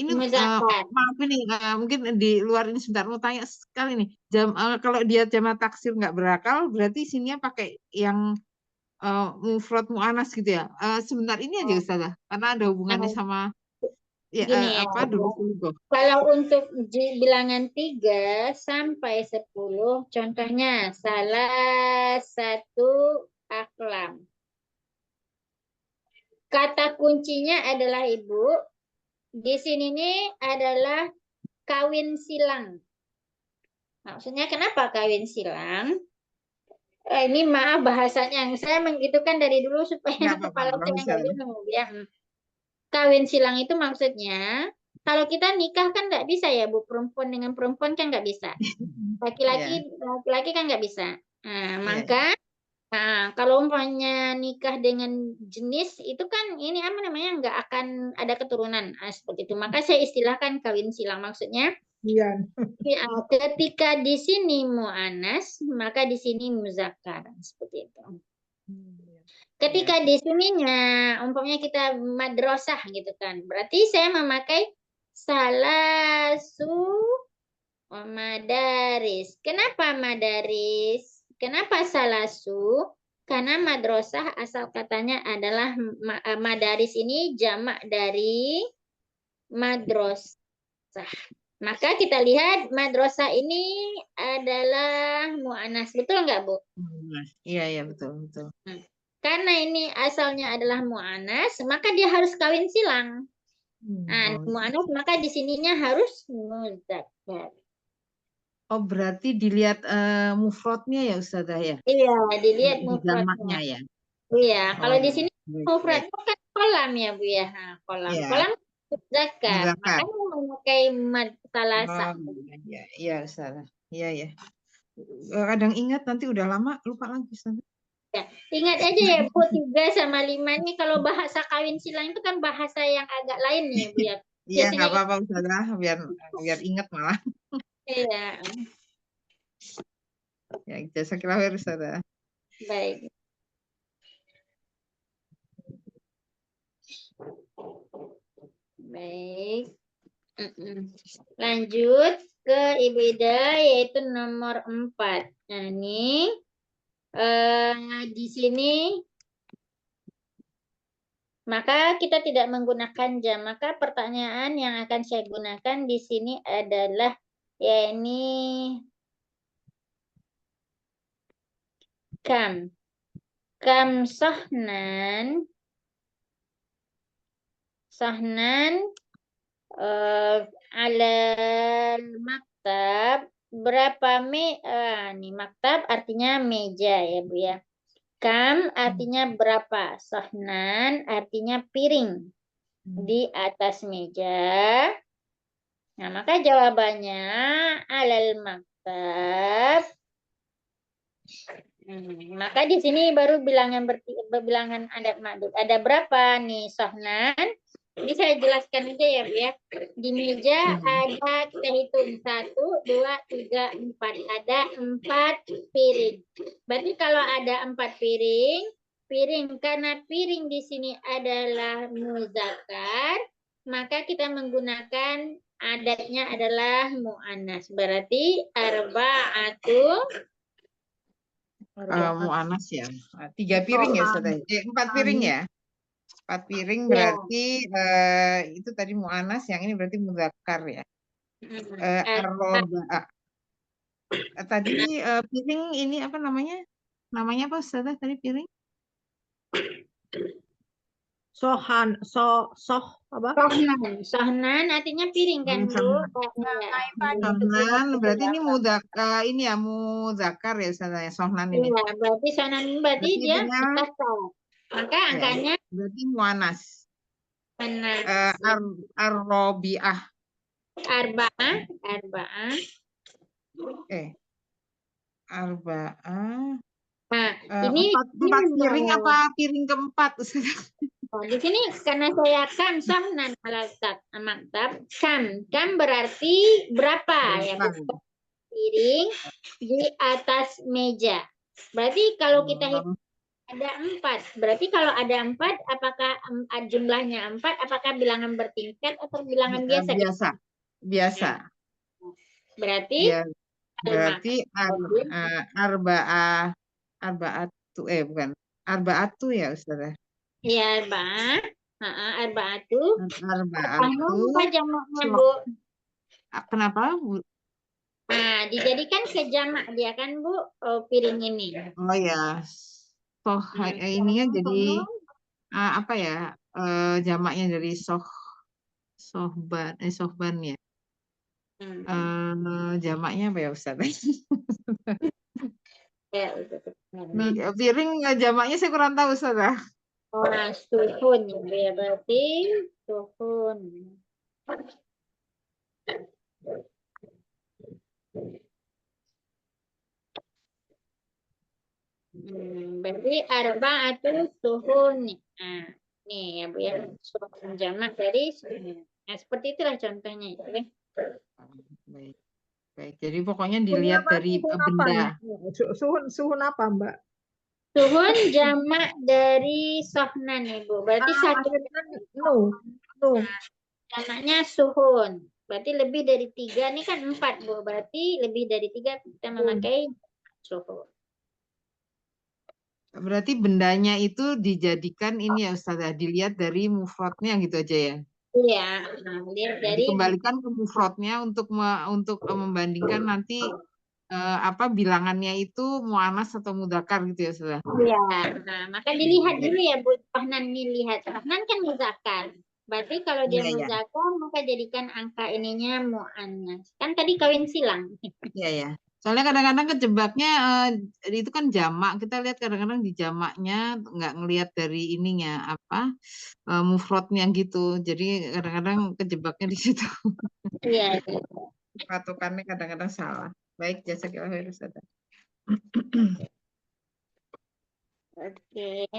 ini muzakkar. maaf ini mungkin di luar ini sebentar mau tanya sekali nih kalau dia jamak taksir nggak berakal berarti sininya pakai yang mufrad mu'anas gitu ya. Sebentar ini aja Ustazah karena ada hubungannya sama Gini ya, dulu. kalau untuk bilangan 3 sampai 10, contohnya salah satu aklam. Kata kuncinya adalah Ibu, di sini nih adalah kawin silang. Maksudnya kenapa kawin silang? Ini maaf bahasanya, saya menggitukan dari dulu supaya kepala saya nggak bingung ya. Kawin silang itu maksudnya kalau kita nikah kan nggak bisa ya Bu, perempuan dengan perempuan kan nggak bisa. Laki-laki kan nggak bisa. Nah, maka Nah, kalau umpamanya nikah dengan jenis itu kan ini apa namanya nggak akan ada keturunan seperti itu. Maka saya istilahkan kawin silang maksudnya. Iya. Ketika di sini mu'anas, maka di sini muzakkar seperti itu. Ketika di sininya umpamanya kita madrasah gitu kan, berarti saya memakai salasu madaris. Kenapa madaris? Kenapa salasu? Karena madrasah asal katanya adalah madaris ini jamak dari madrasah. Maka kita lihat madrasah ini adalah mu'anas. Betul nggak, Bu? Iya, iya, betul, betul. Karena ini asalnya adalah mu'anas, maka dia harus kawin silang. Nah, mu'anas maka di sininya harus muzakkar. Oh, berarti dilihat mufrodnya ya Ustazah ya? Iya, dilihat Di mufradnya. jamaknya ya? Iya, kalau di sini baik, baik. mufradnya kan kolam ya, Bu ya. Nah, kolam. Iya. Kolam muzakkar. Muzakkar. Makanya memakai mad salasah. Iya, iya Ustazah. Iya, ya. Kadang ingat nanti udah lama lupa lagi Ustazah. Ingat aja ya, Bu, 3 sama 5 ini kalau bahasa kawin silang itu kan bahasa yang agak lain nih, Bu ya. Iya, nggak Biasanya apa-apa Ustazah, biar ingat malah. iya. Ya, jazakallah Ustazah. Baik. Baik. Lanjut ke Ibu Ida yaitu nomor 4. Nah, ini di sini maka kita tidak menggunakan jam. Maka pertanyaan yang akan saya gunakan di sini adalah ya ini kam. Kam sahnan. Sahnan alal maktab. Berapa nih maktab artinya meja ya Bu ya. Kam artinya berapa. Sahnan artinya piring di atas meja. Nah, maka jawabannya alal maktab. Maka di sini baru bilangan adat ma'dud. Ada berapa nih sahnan? Ini saya jelaskan aja ya, Bu ya. Di meja ada kita hitung 1, 2, 3, 4. Ada 4 piring. Berarti kalau ada 4 piring karena piring di sini adalah muzakkar, maka kita menggunakan adatnya adalah mu'annas. Berarti arba'atu Mu'anas ya. 3 piring ya Ustazah. 4 piring ya. 4 piring berarti itu tadi mu'anas, yang ini berarti muzakkar ya. Ar-roba'a. Tadi piring ini apa namanya? Namanya apa Ustazah tadi piring? Sohan, apa? Sohnan artinya piring kan, Bu? Sohnan berarti ini ini ya muzakkar ya Ustazah ya, sohnan ini. Iya, berarti sohnan berarti dia itunya, muzakkar. Maka angkanya berarti mu'anas. mu'annas. Ar-robi'ah. Arba'ah. Arba'ah. Nah, ini 4 piring apa piring keempat Ustazah? di sini karena saya kam sohnan maktab kam berarti berapa ya, Bu? Piring di atas meja. Berarti kalau kita hitung ada 4. Berarti kalau ada 4, apakah jumlahnya 4? Apakah bilangan bertingkat atau bilangan biasa? Biasa. Berarti arba'atu bukan. Arba'atu ya Ustazah. Iya, arba'atu. Arba'atu. Apa jamaknya, Bu? Kenapa, Bu? Nah, dijadikan ke jamak dia kan, Bu, piring ini. Oh ya. Ininya jadi apa ya? Jamaknya dari sohban ya. Jamaknya apa ya Ustaz? Piring jamaknya saya kurang tahu Ustaz. Suhun ya berarti suhun. Berarti arba'atu suhun. Nah, nih ya Bu ya, suhun jamak dari suhun. Nah, seperti itulah contohnya itu ya. Baik, baik. Jadi pokoknya Suhun dilihat apa? dari Suhun apa benda. nih? Suhun apa, Mbak? Suhun jamak dari sohnan ya Bu. Berarti satu Akhirnya no. jamaknya suhun. Berarti lebih dari 3 ini kan 4 Bu. Berarti lebih dari 3 kita memakai suhun. Berarti bendanya itu dijadikan ini ya Ustazah, dilihat dari mufradnya gitu aja ya. Iya, nah, lihat dari Dikembalikan ke mufradnya untuk membandingkan nanti apa bilangannya itu muannas atau mudzakkar gitu ya Ustazah. iya. Nah, maka dilihat dulu ya Bu. Sohnan dilihat. Sohnan kan muzakkar. Berarti kalau dia Iya, iya. muzakkar maka jadikan angka ininya muannas. Kan tadi kawin silang. Iya, ya. Soalnya kadang-kadang kejebaknya itu kan jamak. Kita lihat kadang-kadang di jamaknya nggak ngelihat dari ininya apa mufradnya gitu. Jadi kadang-kadang kejebaknya di situ. Iya. Patokannya kadang-kadang salah. Baik, jazakallahu khairan Ustazah. Oke.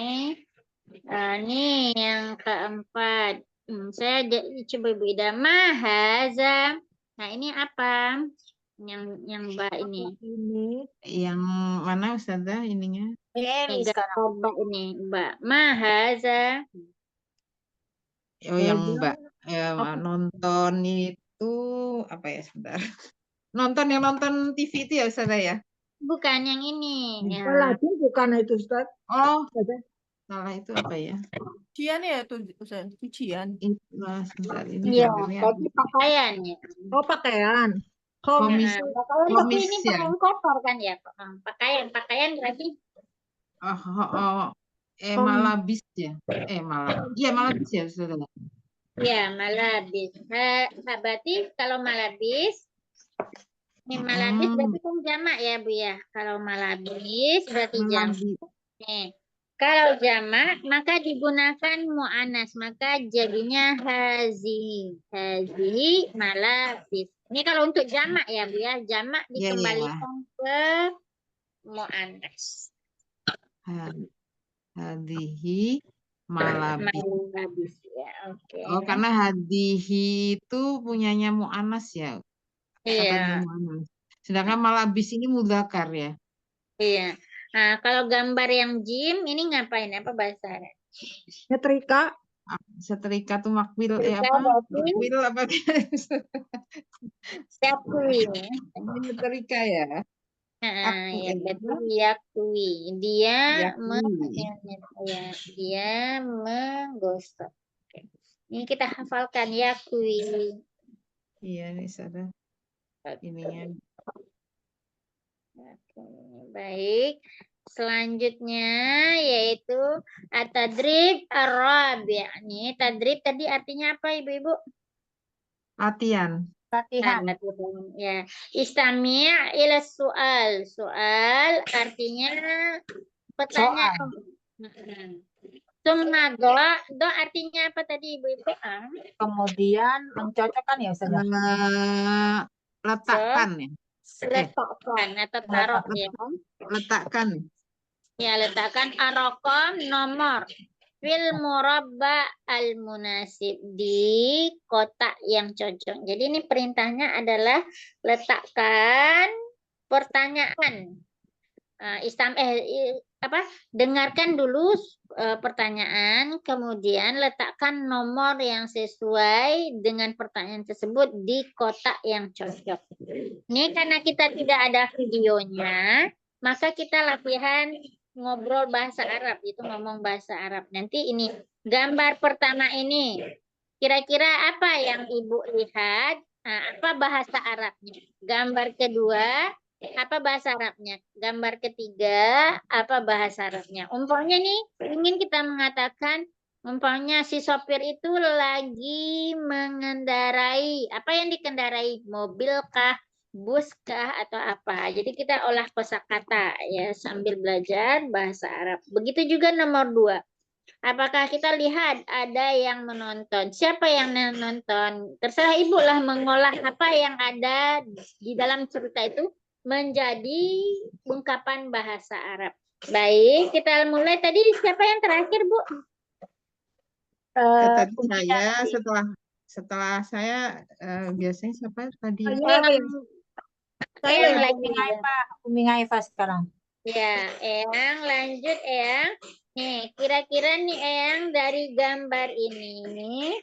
Ini yang keempat. Saya coba Bu Ida. Mahaza. Nah, ini apa? Yang Mbak ini. Ini Yang mana Ustazah ininya? Eri sekarang. Mbak ini, Mbak. Mahaza. Oh, yang Haza Mbak nonton itu apa ya sebentar. Yang nonton TV itu ya Ustazah ya? Bukan yang ini. Ya. lagi bukan itu, Ustaz. Oh, Ustazah. salah itu apa ya? Cucian ya tuh, Ustaz. Cucian. Itu sebentar ini Iya, gambarnya. berarti pakaian ya. Oh, pakaian. Komis, Nah, kalau untuk komis ini ya. pakaian kotor kan ya. Pakaian berarti Malabis ya. Iya malabis ya Saudara. ya malabis. Berarti kalau malabis ini malabis berarti kan jamak ya Bu ya. Kalau malabis berarti jamak. Malabis. Nih. Kalau jamak maka digunakan mu'anas, maka jadinya hazihi. Hazihi malabis. Ini kalau untuk jamak ya Bu ya, jamak Iya, iya. dikembalikan ke mu'anas. Hadihi malabis. Malabis ya, oke. Oh, karena hadihi itu punyanya mu'anas ya. Katanya Iya, mu'anas. Sedangkan malabis ini mudzakkar ya. iya. Nah, kalau gambar yang jim ini ngapain? Apa bahasanya? Nyetrika. Setrika tuh makwil Setrika apa? berarti? Makwil apa? Yakui. Ini setrika ya. Nah, Aku ya itu berarti yakui. Dia yakui. dia menggosok. Oke. Ini kita hafalkan yakui. Iya nih Sada. Ininya. Oke, baik. Selanjutnya yaitu at-tadrib ar-rabi'. Nih, tadrib tadi artinya apa Ibu-ibu? Latihan. Latihan. Ya. Istami' ila soal. Soal artinya pertanyaan. Summa do artinya apa tadi Ibu-ibu? Kemudian mencocokkan ya Ustazah. Letakkan ya. Letakkan atau taruh ya. Letakkan. Ya, letakkan arokom nomor fil murabba al munasib di kotak yang cocok. Jadi ini perintahnya adalah letakkan pertanyaan. Dengarkan dulu pertanyaan, kemudian letakkan nomor yang sesuai dengan pertanyaan tersebut di kotak yang cocok. Ini karena kita tidak ada videonya, maka kita latihan ngobrol bahasa Arab, itu ngomong bahasa Arab. Nanti ini gambar pertama ini, kira-kira apa yang Ibu lihat? Nah, apa bahasa Arabnya? Gambar kedua, apa bahasa Arabnya? Gambar ketiga, apa bahasa Arabnya? Umpamanya nih, ingin kita mengatakan, umpamanya si sopir itu lagi mengendarai, apa yang dikendarai? Mobil kah? Bus kah atau apa. Jadi kita olah kosakata ya sambil belajar bahasa Arab. Begitu juga nomor 2. Apakah kita lihat ada yang menonton? Siapa yang menonton? Terserah Ibu lah mengolah apa yang ada di dalam cerita itu menjadi ungkapan bahasa Arab. Baik, kita mulai. Tadi siapa yang terakhir, Bu? Tadi Umi saya Darsi. setelah saya biasanya siapa tadi? Oh, ini Eyang, apa ya? Saya Eyang yang lagi. Umi Ngaifa sekarang. Ya, Eyang lanjut, Eyang. Nih, kira-kira nih Eyang dari gambar ini,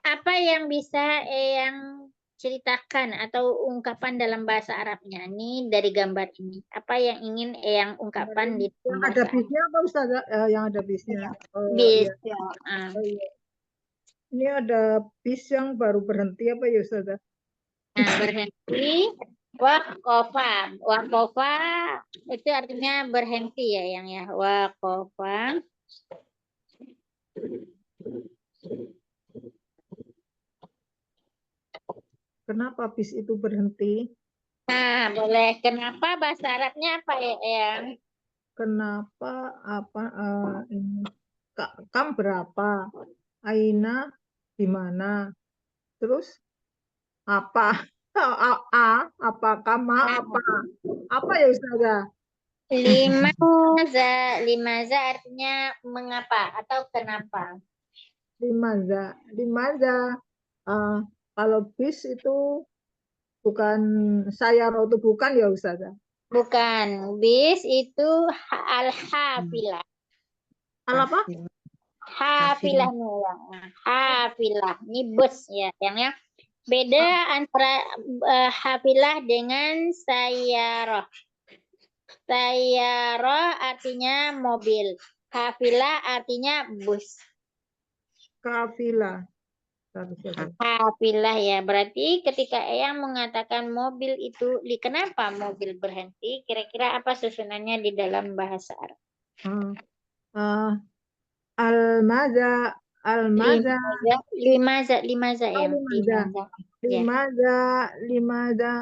apa yang bisa Eyang ceritakan atau ungkapan dalam bahasa Arabnya? Nih dari gambar ini, apa yang ingin Eyang ungkapkan di Yang dalam ada bahasa Arab? bisnya apa Ustazah? Yang ada bisnya. Oh Bis. iya. Ah. Oh, iya. Ini ada bis yang baru berhenti apa ya Ustazah? Nah, berhenti. Wakofa. Wakofa itu artinya berhenti ya, yang ya. Wakofa. Kenapa bis itu berhenti? Nah, boleh. Kenapa bahasa Arabnya apa ya, Eyang? Kenapa apa ini? Kam berapa? Aina di mana? Terus apa? Apakah Nah, apa ya Ustazah? limaza artinya mengapa atau kenapa? Limaza. Eh, kalau bis itu bukan saya itu bukan ya Ustazah. Bukan. Bis itu al-hafilah. Al apa? Hafilah nih, Eyang. Nah, hafilah. Ini bus ya, yang ya. Beda antara hafilah dengan sayyarah. Sayyarah artinya mobil. Hafilah artinya bus. Kafilah. Bentar, Ustazah. Hafilah ya. Berarti ketika Eyang mengatakan mobil itu, kenapa mobil berhenti? Kira-kira apa susunannya di dalam bahasa Arab? Eh, eh, Al-maza. Al-maza. Limaza Oh, yang limaza. Ya. Limaza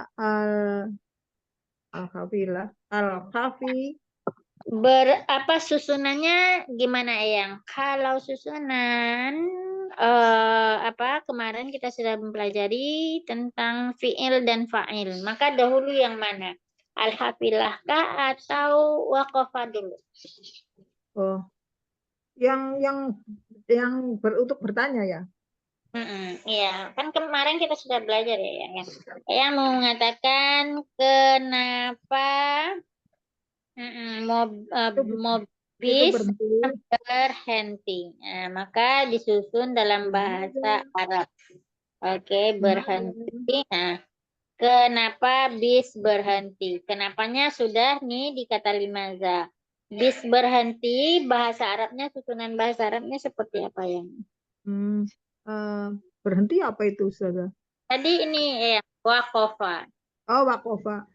al-kafilah. Al-kafi. Apa susunannya gimana Eyang? Kalau susunan apa kemarin kita sudah mempelajari tentang fiil dan fa'il. Maka dahulu yang mana? Al-hafilah kah atau waqafa dulu? Oh, yang untuk bertanya ya. Iya, kan kemarin kita sudah belajar ya, Eyang. Eyang mau mengatakan kenapa Itu, itu mobil berhenti. berhenti. Nah, maka disusun dalam bahasa Arab. Oke, berhenti. Nah, kenapa bis berhenti? Kenapanya sudah nih di kata limaza. Bis berhenti, bahasa Arabnya, susunan bahasa Arabnya seperti apa ya? Berhenti apa itu Ustazah? Tadi ini ya, waqafa. Oh, wakofa.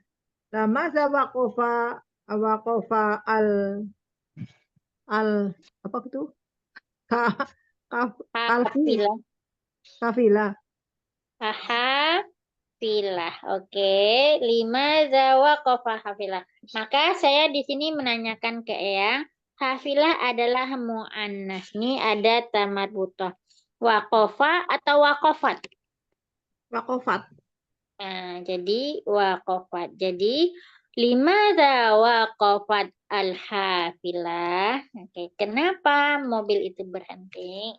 Nah, masa wakofa al apa itu? Ka, kalfi, Hafilah. kafilah. Hafilah. Oke, lima zawa kofa hafilah. Maka saya di sini menanyakan ke Eyang, hafilah adalah mu'annas. Ini ada tamat butoh. Wakofa atau wakofat? Wakofat. Nah, jadi wakofat. Jadi lima wakofat al-hafilah. Oke, kenapa mobil itu berhenti?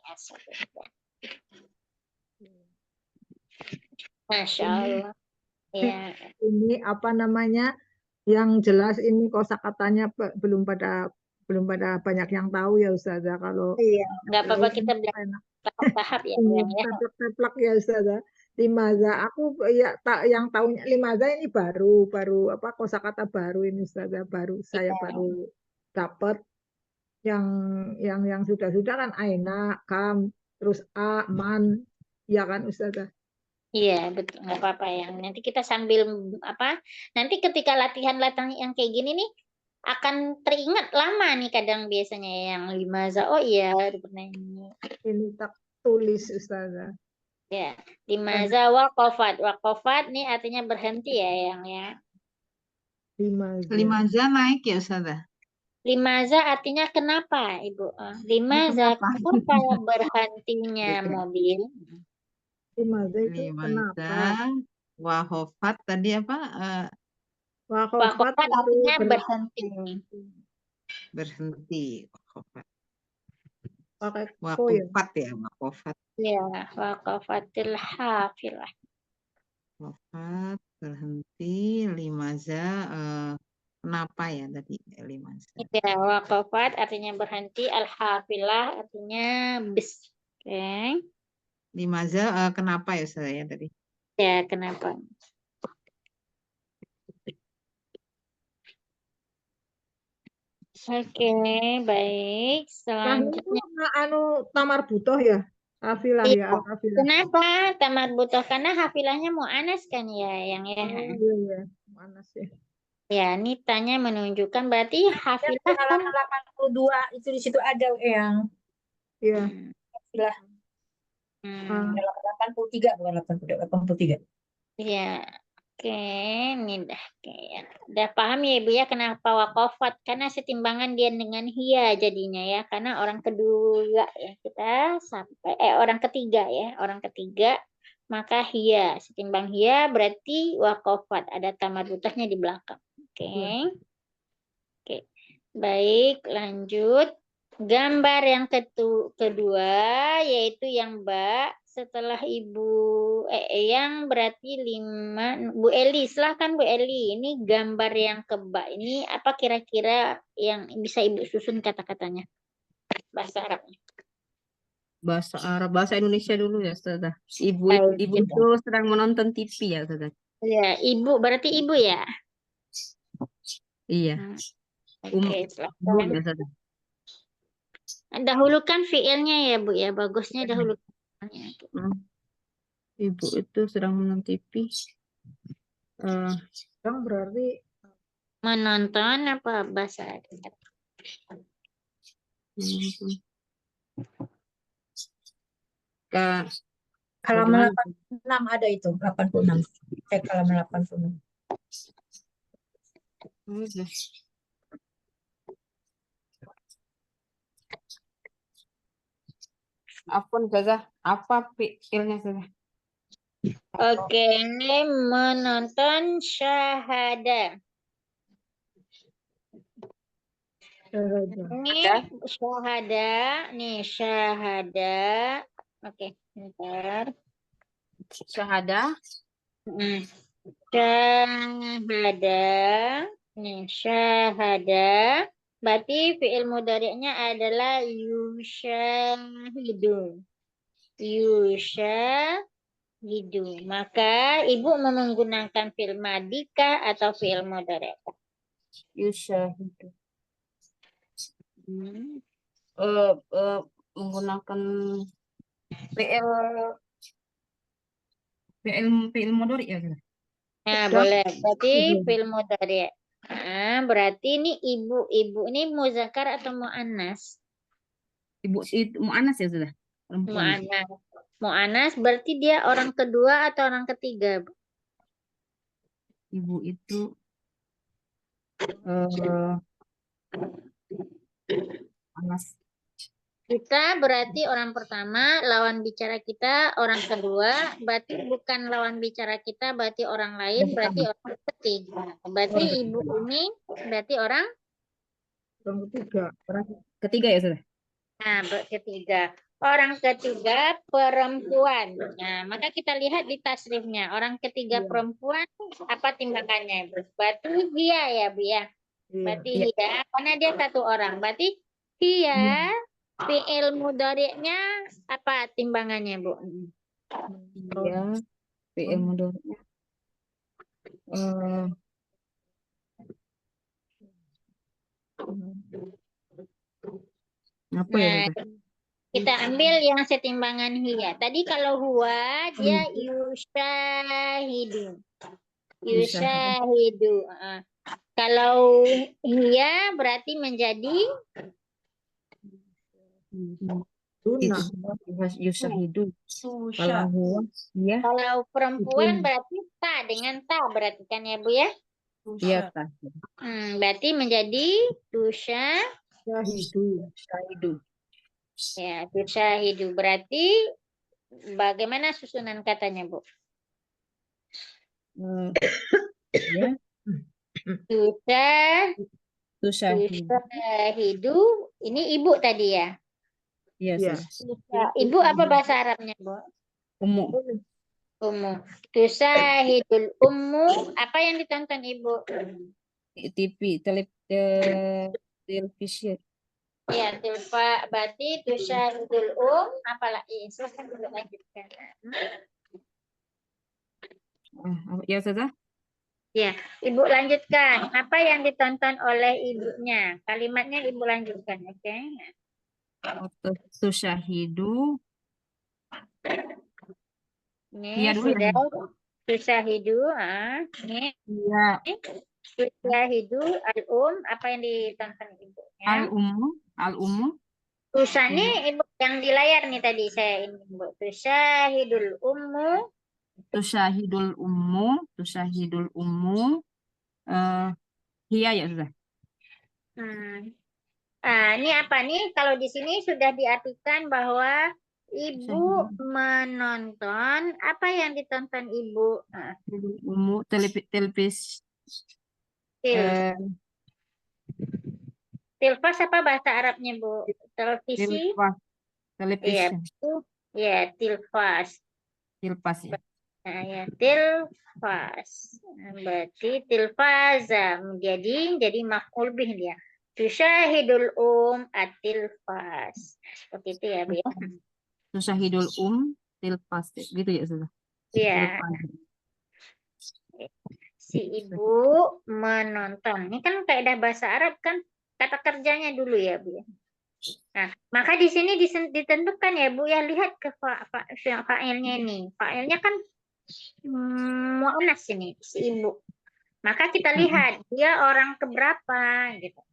Masya Allah. Ya. Ini apa namanya? Yang jelas ini kosakatanya belum pada banyak yang tahu ya Ustazah. Kalau Iya, nggak apa-apa kita belajar enak. tahap-tahap ya, Ini Yang ya. teplak ya Ustazah. Limaza, aku ya tak yang tahunya limaza ini baru apa kosakata baru ini Ustazah, saya Iya. baru dapat yang sudah kan aina, kam, terus man, ya kan Ustazah. Iya, betul, nggak apa-apa ya. Nanti kita sambil apa? Nanti ketika latihan-latihan yang kayak gini nih akan teringat lama nih kadang biasanya yang limaza. Oh iya, pernah ini. Ini tak tulis Ustazah. Ya, limaza waqafat. Waqafat nih artinya berhenti ya, yang ya. Limaza. Limaza naik ya Ustazah? Limaza artinya kenapa, Ibu? Limaza Kenapa? kenapa berhentinya mobil? Limaza itu Limaza, kenapa? wahofat tadi apa? Wakofat Waqafat itu artinya berhenti. berhenti. Waqafat. Pakai ko ya. Waqufat ya, waqafat. Ya, waqafatil hafilah. Waqafat, berhenti. Limaza, kenapa ya tadi limaza? Ya, waqafat artinya berhenti, al-hafilah artinya bis. Oke. Limaza, kenapa ya saya tadi? Ya, kenapa? Oke, baik. Lahir itu Selanjutnya, anu tamar butoh ya. Hafilah ya, iya. al-hafilah. Kenapa tamat butuh? Karena hafilahnya mu'anas kan ya, yang ya. Oh iya iya. Mana sih? Ya, ini tanya menunjukkan berarti Ya, hafilah kan. halaman 82 itu di situ ada yang Iya. hafilah. Hmm, 83 bukan 82, 83. ya, oke, ini udah paham ya Ibu ya kenapa wakofat? Karena setimbangan dia dengan hia jadinya ya, karena orang kedua ya kita sampai orang ketiga ya, orang ketiga maka hia setimbang hia berarti wakofat ada tamar butahnya di belakang. Oke, oke, baik lanjut. Gambar yang kedua yaitu yang Mbak setelah Ibu yang berarti 5 Bu Eli silahkan Bu Eli ini gambar yang keba ini apa kira-kira yang bisa Ibu susun kata-katanya bahasa Arabnya. Bahasa Arab, bahasa Indonesia dulu ya, Ustazah. Ibu Baik, ibu gitu. itu sedang menonton TV ya, Ustazah. Ya, Ibu berarti Ibu ya. Iya. Oke, Ibu silahkan. ya, Ustazah. Dahulukan fiilnya ya Bu ya, bagusnya dahulukan fiilnya. Ibu itu sedang menonton TV. Yang berarti Menonton apa bahasa Arab? Halaman Bagaimana? 86 ada itu, 86. Cek halaman 86. Apa Ustazah? Apa fiilnya, Ustazah? Oke, menonton syahada. Ini syahada, nih syahada. Oke, bentar. Syahada. Syahada, nih syahada. Berarti fiil mudhari'nya adalah yusyahidu. Yusyahidu. Maka ibu mau menggunakan fiil madika atau fiil mudhari'? Yusyahidu. Menggunakan fiil fiil mudhari ya, Ustazah. Nah, boleh. Berarti fiil mudhari'. Nah, berarti ini ibu-ibu ini muzakkar atau muannas? Ibu itu mu'annas ya, Ustazah. Perempuan. Muannas. Muannas berarti dia orang kedua atau orang ketiga, Bu? Ibu itu Anas. Kita berarti orang pertama, lawan bicara kita orang kedua, berarti bukan lawan bicara kita, berarti orang lain, berarti orang ketiga. Berarti ibu ini berarti orang ketiga. Ketiga ya, Ustazah. nah, ketiga. Orang ketiga perempuan. Nah, maka kita lihat di tasrifnya. Orang ketiga perempuan apa timbangannya, Bu? Berarti dia ya, Bu ya. Berarti dia karena dia satu orang. Berarti dia fi'il mudhari'nya apa timbangannya, Bu? Iya, fi'il mudhari'nya. Apa ya, Nah, Ustazah? kita ambil yang setimbangan hiya. Tadi kalau huwa dia yusyahidu. Yusyahidu. Kalau hiya berarti menjadi Yusyahidu. Kalau huwa ya. kalau perempuan berarti ta dengan ta berarti kan ya, Bu ya? Iya, Tah. Berarti menjadi Yusyahidu. ya, tusyahidu. Berarti bagaimana susunan katanya, Bu? Ya. Tusyahidu. Tusyahidu. Tusyahidu, ini ibu tadi ya. Iya, Ya. Ustazah. Ibu apa bahasa Arabnya, Bu? Ummu. Ummu. Tusyahidul ummu, apa yang ditonton ibu? TV, televisi. Ya, berarti tusyahidul apalagi? Silahkan dulu lanjutkan. Ya, Ustazah. Ya, ibu lanjutkan. Apa yang ditonton oleh ibunya? Kalimatnya ibu lanjutkan, oke? Tusyahidu. Ini Iya dulu ya. sudah tusyahidu. Ini Iya. tusyahidu apa yang ditonton ibunya? Al-ummu. Tulisannya ibu yang di layar nih tadi saya ini bu. Tusyahidul ummu. Tusyahidul ummu. Iya ya sudah. Ini apa nih? Kalau di sini sudah diartikan bahwa ibu menonton apa yang ditonton ibu. Ummu televisi. Tilpas apa bahasa Arabnya bu? Televisi. Iya, ya tilpas. Tilpas ya. Ya, tilfas. Berarti tilfaza jadi maf'ul bih dia. Tusyahidul at-tilfas. Seperti itu ya, Bu ya. Tusyahidul tilfas gitu ya sudah. Iya. Si ibu menonton. Ini kan kaidah bahasa Arab kan kata kerjanya dulu ya, Bu ya. Nah, maka di sini ditentukan ya, Bu ya, lihat ke fa'ilnya ini. Fa'ilnya kan mu'annas ini, si ibu. Maka kita lihat dia orang keberapa gitu.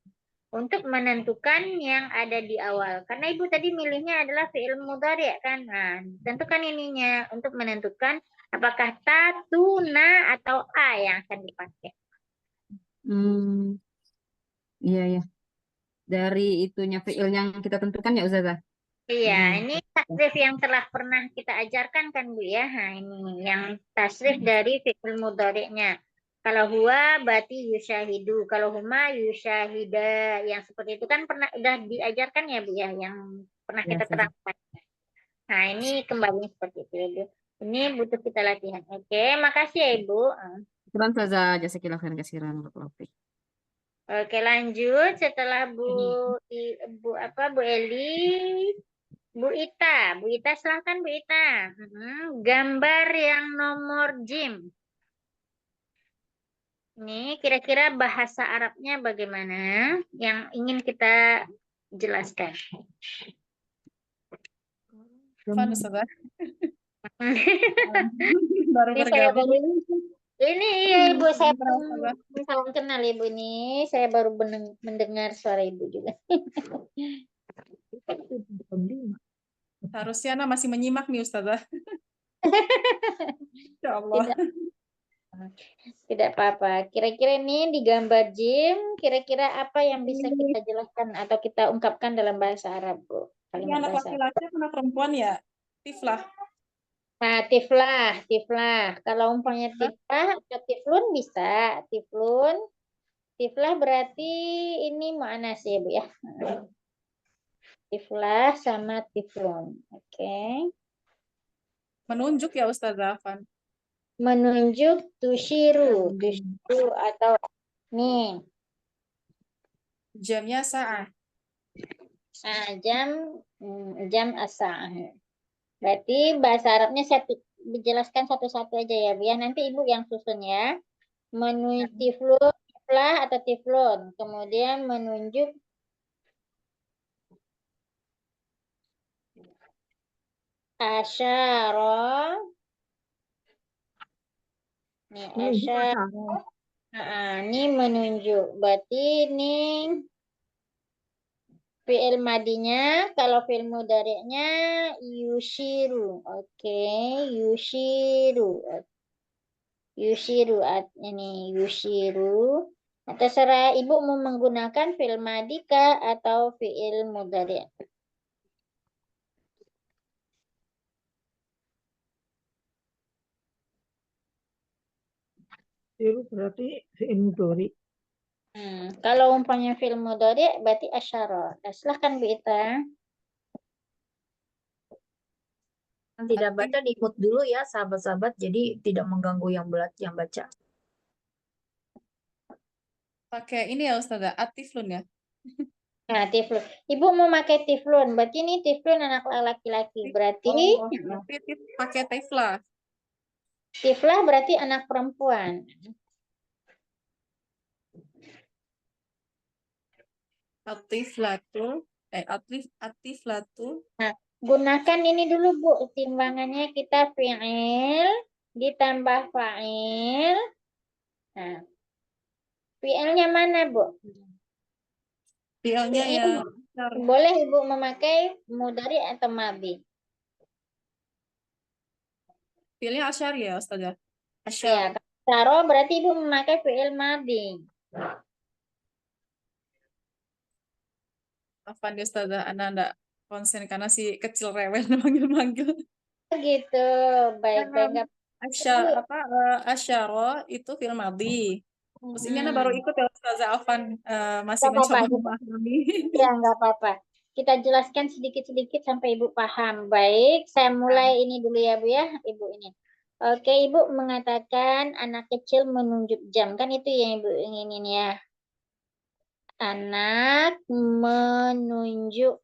Untuk menentukan yang ada di awal. Karena ibu tadi milihnya adalah fi'il mudhari' kan. Nah, tentukan ininya untuk menentukan apakah ta, tu, na atau a yang akan dipakai. Iya ya. Dari itunya fi'il yang kita tentukan ya Ustazah. Iya, ini tasrif yang telah pernah kita ajarkan kan Bu ya. Nah, ini yang tasrif dari fi'il mudhari'nya. Kalau huwa berarti yusyahidu, kalau huma yusyahida. Yang seperti itu kan pernah udah diajarkan ya Bu ya, yang pernah Ya, kita Ustazah. terangkan. Nah, ini kembali seperti itu ya Bu. Ini butuh kita latihan. Oke, makasih ya Ibu. Kebetulan Ustazah, jasakillah khairan kasiran. Oke, lanjut setelah Bu Eli. Bu Ita silahkan Bu Ita. Gambar yang nomor jim. Ini kira-kira bahasa Arabnya bagaimana yang ingin kita jelaskan? Fun, Ustazah. Baru bergabung. Ini iya Ibu, saya Ustazah. salam kenal Ibu ini. Saya baru mendengar suara Ibu juga. Harusnya Ana masih menyimak nih Ustazah. Ya Allah. Tidak apa-apa. Kira-kira ini di gambar Jim, kira-kira apa yang bisa kita jelaskan atau kita ungkapkan dalam bahasa Arab, Bu? Ini Kalimat anak bahasa Arab. laki-laki anak perempuan ya? Tiflah. Nah, tiflah. Kalau umpamanya tiflah atau tiflun bisa. Tiflah berarti ini mana sih, Bu ya? Tiflah sama tiflun. Oke. Menunjuk ya Ustazah Afan. Menunjuk tushiru atau nih. Jamnya sa'ah. Nah, jam as-sa'ah. Berarti bahasa Arabnya saya jelaskan satu-satu aja ya, Bu ya. Nanti Ibu yang susun ya. Menunjuk tiflah atau tiflon. Kemudian menunjuk asyara. Nih, asyara. Ini menunjuk. Berarti ini fi'il madinya, kalau fi'il mudhari'nya yushiru. Oke, yushiru. Ini yushiru. Nah, terserah Ibu mau menggunakan fi'il madi kah atau fi'il mudhari'. Itu berarti fi'il mudhari. Kalau umpamanya fi'il mudhari berarti asyara. Nah, silahkan Bu Ita. Yang tidak baca di mute dulu ya sahabat-sahabat, jadi tidak mengganggu yang baca. Pakai ini ya Ustazah, atiflun ya. Nah, tiflun. Ibu mau pakai tiflun. Berarti ini tiflun anak laki-laki. Berarti Oh, berarti pakai tifla. tiflah berarti anak perempuan. Atiflatu, atiflatu. Nah, gunakan ini dulu Bu. Timbangannya kita fi'il ditambah fa'il. Nah, fi'ilnya mana Bu? Fi'ilnya ya. Boleh Ibu memakai mudhari atau madhi. Fi'ilnya asyar ya Ustazah. Ya, Asyar. kalau berarti Ibu memakai fi'il madhi. Apa nih Ustazah, Anda enggak konsen karena si kecil rewel manggil-manggil. Gitu. Baik-baik. Nggak Asyara itu fi'il madhi. Terus ini Anda baru ikut ya Ustazah Afan masih Nggak apa-apa. mencoba memahami. Ya, nggak apa-apa. Kita jelaskan sedikit-sedikit sampai Ibu paham. Baik, saya mulai ini dulu ya Bu ya, Ibu ini. Oke, Ibu mengatakan anak kecil menunjuk jam. Kan itu yang Ibu inginin ya. Anak menunjuk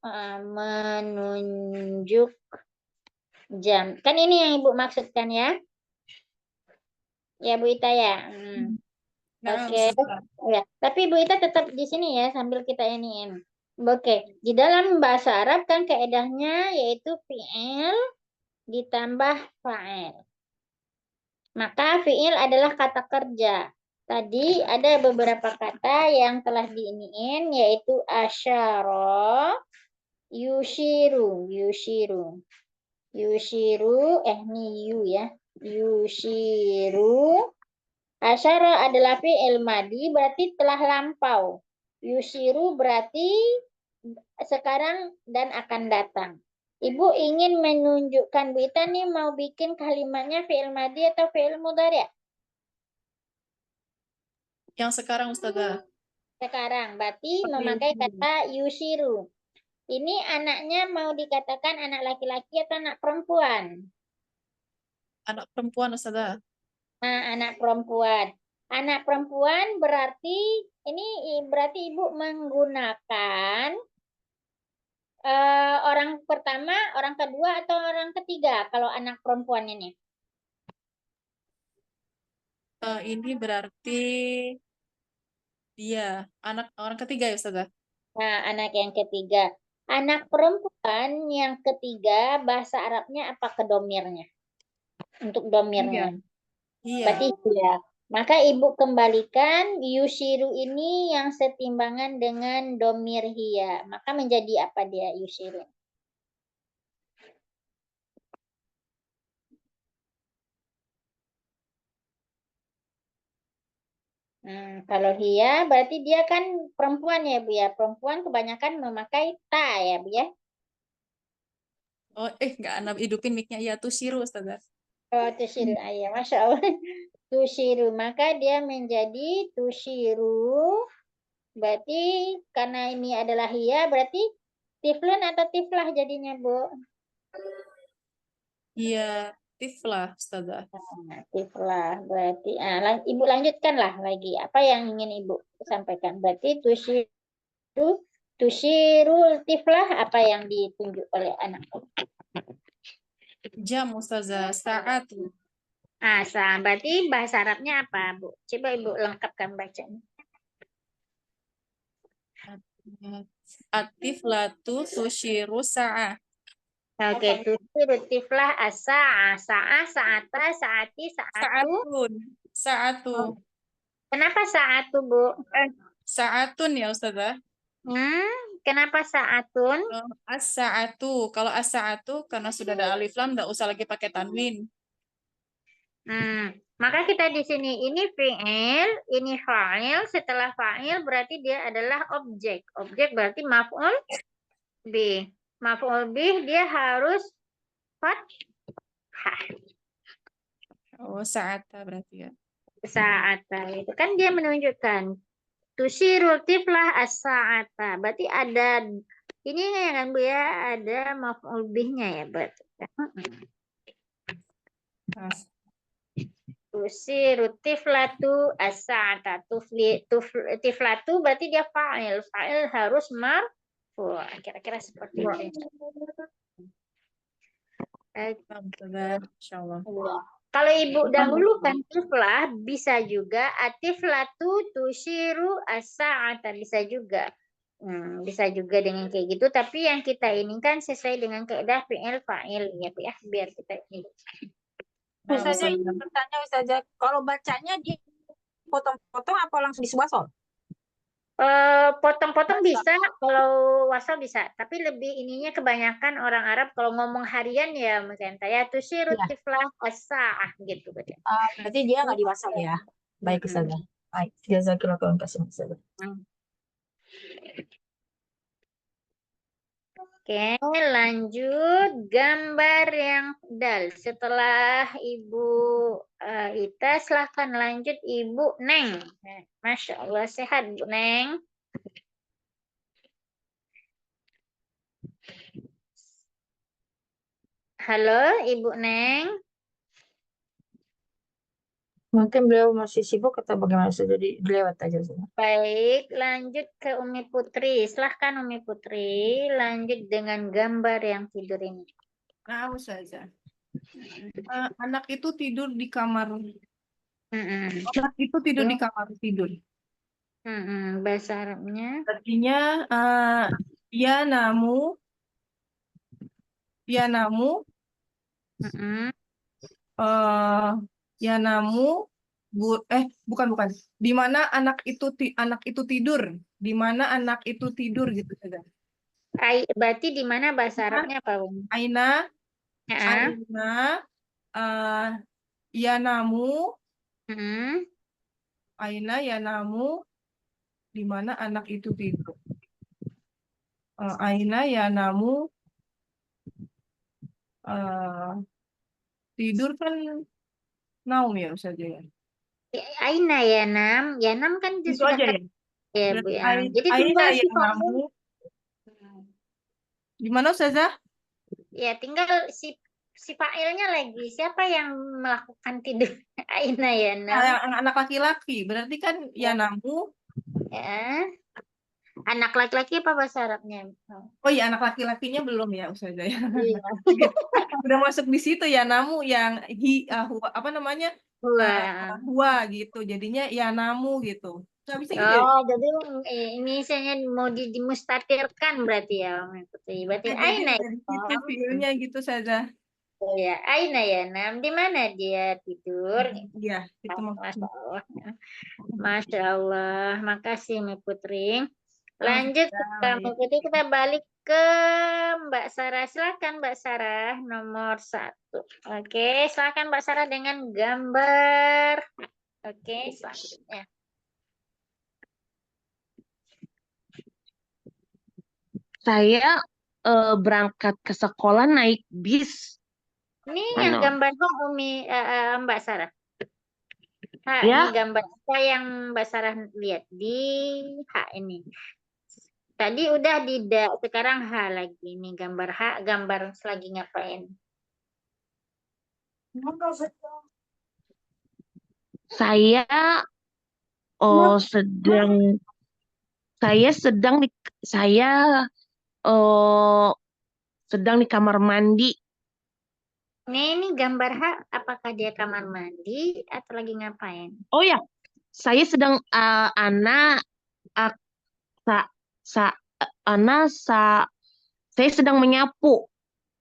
jam. Kan ini yang Ibu maksudkan ya? Ya Bu Ita ya. Nah, Oke. Ya, tapi Bu Ita tetap di sini ya sambil kita iniin. Oke, di dalam bahasa Arab kan kaedahnya yaitu fi'il ditambah fa'il. Maka fi'il adalah kata kerja. Tadi ada beberapa kata yang telah diiniin yaitu asyara, yushiru, ini yu ya. Yushiru. Asyara adalah fi'il madi berarti telah lampau. Yushiru berarti sekarang dan akan datang. Ibu ingin menunjukkan Bu Ita nih mau bikin kalimatnya fi'il madi atau fi'il mudhari'? Yang sekarang Ustazah. Sekarang berarti memakai kata yushiru. Ini anaknya mau dikatakan anak laki-laki atau anak perempuan? Anak perempuan Ustazah. Nah, anak perempuan. Anak perempuan berarti berarti Ibu menggunakan orang pertama, orang kedua, atau orang ketiga kalau anak perempuan ini? Ini berarti dia anak orang ketiga ya Ustazah. Nah, anak yang ketiga. Anak perempuan yang ketiga bahasa Arabnya apa kedomirnya? Untuk domirnya. Iya. Berarti ya. Maka Ibu kembalikan yushiru ini yang setimbangan dengan domir hiya. Maka menjadi apa dia yushiru? Kalau hiya berarti dia kan perempuan ya Bu ya. Perempuan kebanyakan memakai ta ya Bu ya. Oh, nggak Anda hidupin mic-nya ya tuh siru Ustazah. Oh, tushiru. Ayah, Masya Allah. Tushiru. Maka dia menjadi tushiru. Berarti karena ini adalah hiya berarti tiflun atau tiflah jadinya Bu? Iya, tiflah Ustazah. Nah, tiflah berarti Ibu lanjutkanlah lagi apa yang ingin Ibu sampaikan. Berarti tushirul tiflah apa yang ditunjuk oleh anak. Jam Ustazah, saat. Berarti bahasa Arabnya apa, Bu? Coba Ibu lengkapkan bacanya. Atiflatu tushiru sa'ah. Oke, tushiru tiflah as-sa'ah, sa'ata, sa'ati, sa'atu. Sa'atu. Kenapa sa'atu, Bu? Sa'atun ya Ustazah. Kenapa sa'atun? As-sa'atu. Kalau as-sa'atu karena sudah ada alif lam nggak usah lagi pakai tanwin. Maka kita di sini ini fi'il, ini fa'il. Setelah fa'il berarti dia adalah objek. Objek berarti maf'ul bih. Maf'ul bih dia harus fathah. Oh, sa'ata berarti ya. Sa'ata itu kan dia menunjukkan Tusirul tiflah as-sa'ata. Berarti ada ini ya kan Bu ya, ada maf'ul bihnya ya berarti. Tusiru tiflatu as-sa'ata. Tiflatu berarti dia fa'il. Fa'il harus marfu. Kira-kira seperti itu. Insya Allah. Kalau ibu dahulukan tiflah bisa juga atiflatu tusiru as-sa'ata bisa juga. Bisa juga dengan kayak gitu, tapi yang kita ini kan sesuai dengan kaidah fi'il fa'il ya Bu ya, biar kita ini. Ustazah, ini bertanya Ustazah, kalau bacanya di potong-potong apa langsung diswasol? Potong-potong bisa, kalau wasal bisa, tapi lebih ininya kebanyakan orang Arab kalau ngomong harian ya mungkin ya tusiru Ya. tiflah as-sa'ah gitu berarti. Berarti dia nggak diwasal ya. Baik Ustazah. Baik, jazakallahu khairan kasih Ustazah. Oke, lanjut gambar yang dal. Setelah Ibu Ita, silahkan lanjut Ibu Neng. Masya Allah, sehat Bu Neng. Halo Ibu Neng. Mungkin beliau masih sibuk atau bagaimana Ustazah? Jadi dilewat aja Ustazah. Baik, lanjut ke Umi Putri. Silahkan Umi Putri, lanjut dengan gambar yang tidur ini. Nah, Ustazah. Anak itu tidur di kamar. Anak itu tidur di kamar tidur. Bahasa Arabnya. Artinya ya namu ya namu bukan. Di mana anak itu tidur? Di mana anak itu tidur gitu saja. Berarti di mana bahasa Arabnya apa, Umi? Aina Ya. ya namu Mm-mm. Aina ya namu di mana anak itu tidur. Aina ya namu tidur kan naum ya Ustazah ya. Aina Yanam, Yanam kan Itu sudah aja ya. ya Bu Berarti ya. Jadi Aina tinggal ya sifatnya. namu. Di mana Ustazah? Ya tinggal si fa'ilnya lagi. Siapa yang melakukan tidur? Aina Yanam. Yang anak laki-laki. Berarti kan ya namu. Ya. Anak laki-laki apa bahasa Arabnya? Oh iya, anak laki-lakinya belum ya Ustazah ya. Iya. Udah masuk di situ ya namu yang apa namanya? Huwa gitu. Jadinya ya namu gitu. Nggak bisa gitu ya? Oh, jadi ini saya mau dimustatirkan berarti ya, Umi Putri. Berarti Jadi Aina udah di situ filmnya gitu Ustazah. Oh ya, Aina Yanam. Di mana dia tidur? Iya, itu Masya Allah. Masya Allah. Makasih Umi Putri. Lanjut Mbak Putri, kita balik ke Mbak Sarah. Silakan Mbak Sarah nomor 1. Oke, silakan Mbak Sarah dengan gambar. Oke, selanjutnya. Saya berangkat ke sekolah naik bis. Ini yang gambar Umi Mbak Sarah. Ya. Ini gambar apa yang Mbak Sarah lihat di ini. Tadi udah sekarang lagi. Ini gambar gambar lagi ngapain? Saya sedang di kamar mandi. Ini gambar apakah dia kamar mandi atau lagi ngapain? Oh ya, saya sedang saya sedang menyapu.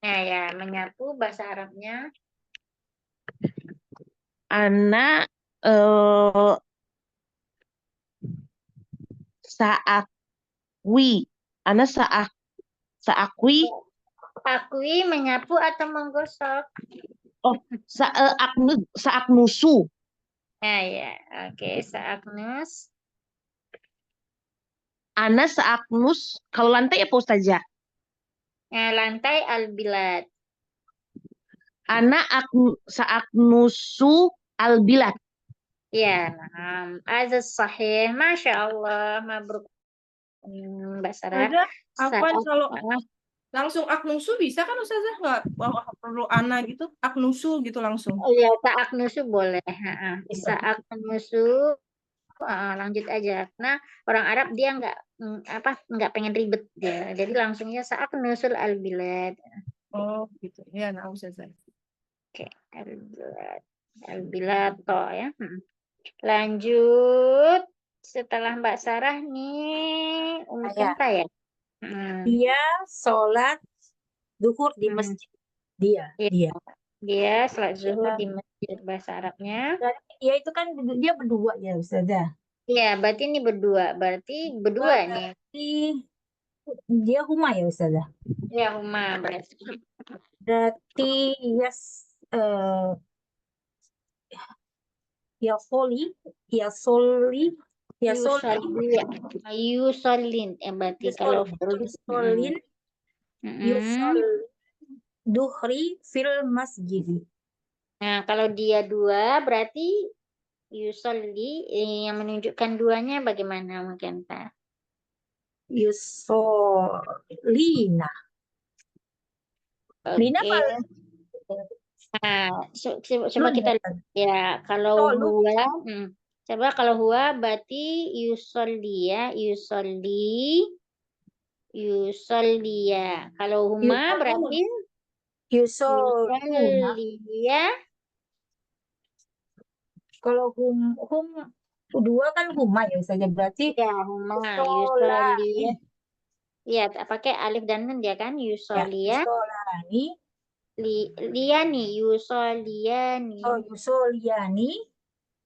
Ya, menyapu bahasa Arabnya. Ana saakwi. Akui menyapu atau menggosok? Oh, saaknusu. Ya, oke, saaknus. Ana saaknus. Kalau lantai apa Ustazah? Lantai albilad. Ana saaknusu albilad. Ya, nah, azas sahih. Masya Allah, mabruk Mbak Sarah. Ustazah, apa Saat kalau langsung aknusu bisa kan Ustazah? Nggak perlu ana gitu, aknusu gitu langsung. ya saat nusu boleh. Bisa nusu, lanjut aja. Nah, orang Arab dia nggak pengen ribet dia. Jadi langsungnya saat nusul al-bilad. Oh gitu, ya nah Ustazah. Oke, al-bilad. Al-bilad toh ya. Lanjut. Setelah Mbak Sarah nih, Umi Ya, Kenta ya. Hmm. dia sholat duhur di Hmm. masjid. Dia. Dia sholat zuhur di masjid bahasa Arabnya. Dan dia itu kan dia berdua ya Ustazah. Iya, berarti ini berdua. Berarti berdua nih. Berarti dia huma ya Ustazah. Ya, Huma berarti. Berarti ya soli, ya soli, ya soli, Yusolin. Berarti kalau yusolin, yusol duhri fil masjid. Nah, kalau dia dua berarti yusolli yang menunjukkan duanya bagaimana mungkin Pak? Yusolina. Lina Oke. apa? Nah, coba kita lihat ya. Kalau Solu. huwa, coba kalau huwa berarti yusolli ya, yusolli ya. Kalau huma berarti Yusoluna. yusolli ya. Kalau hum dua kan huma ya Ustazah. Berarti Ya, huma yusolani. yusolli ya. Iya, pakai alif dan nun dia kan, Ya, yusolli ya. yusolani. Liani, yusolliani. Oh, yusoliani.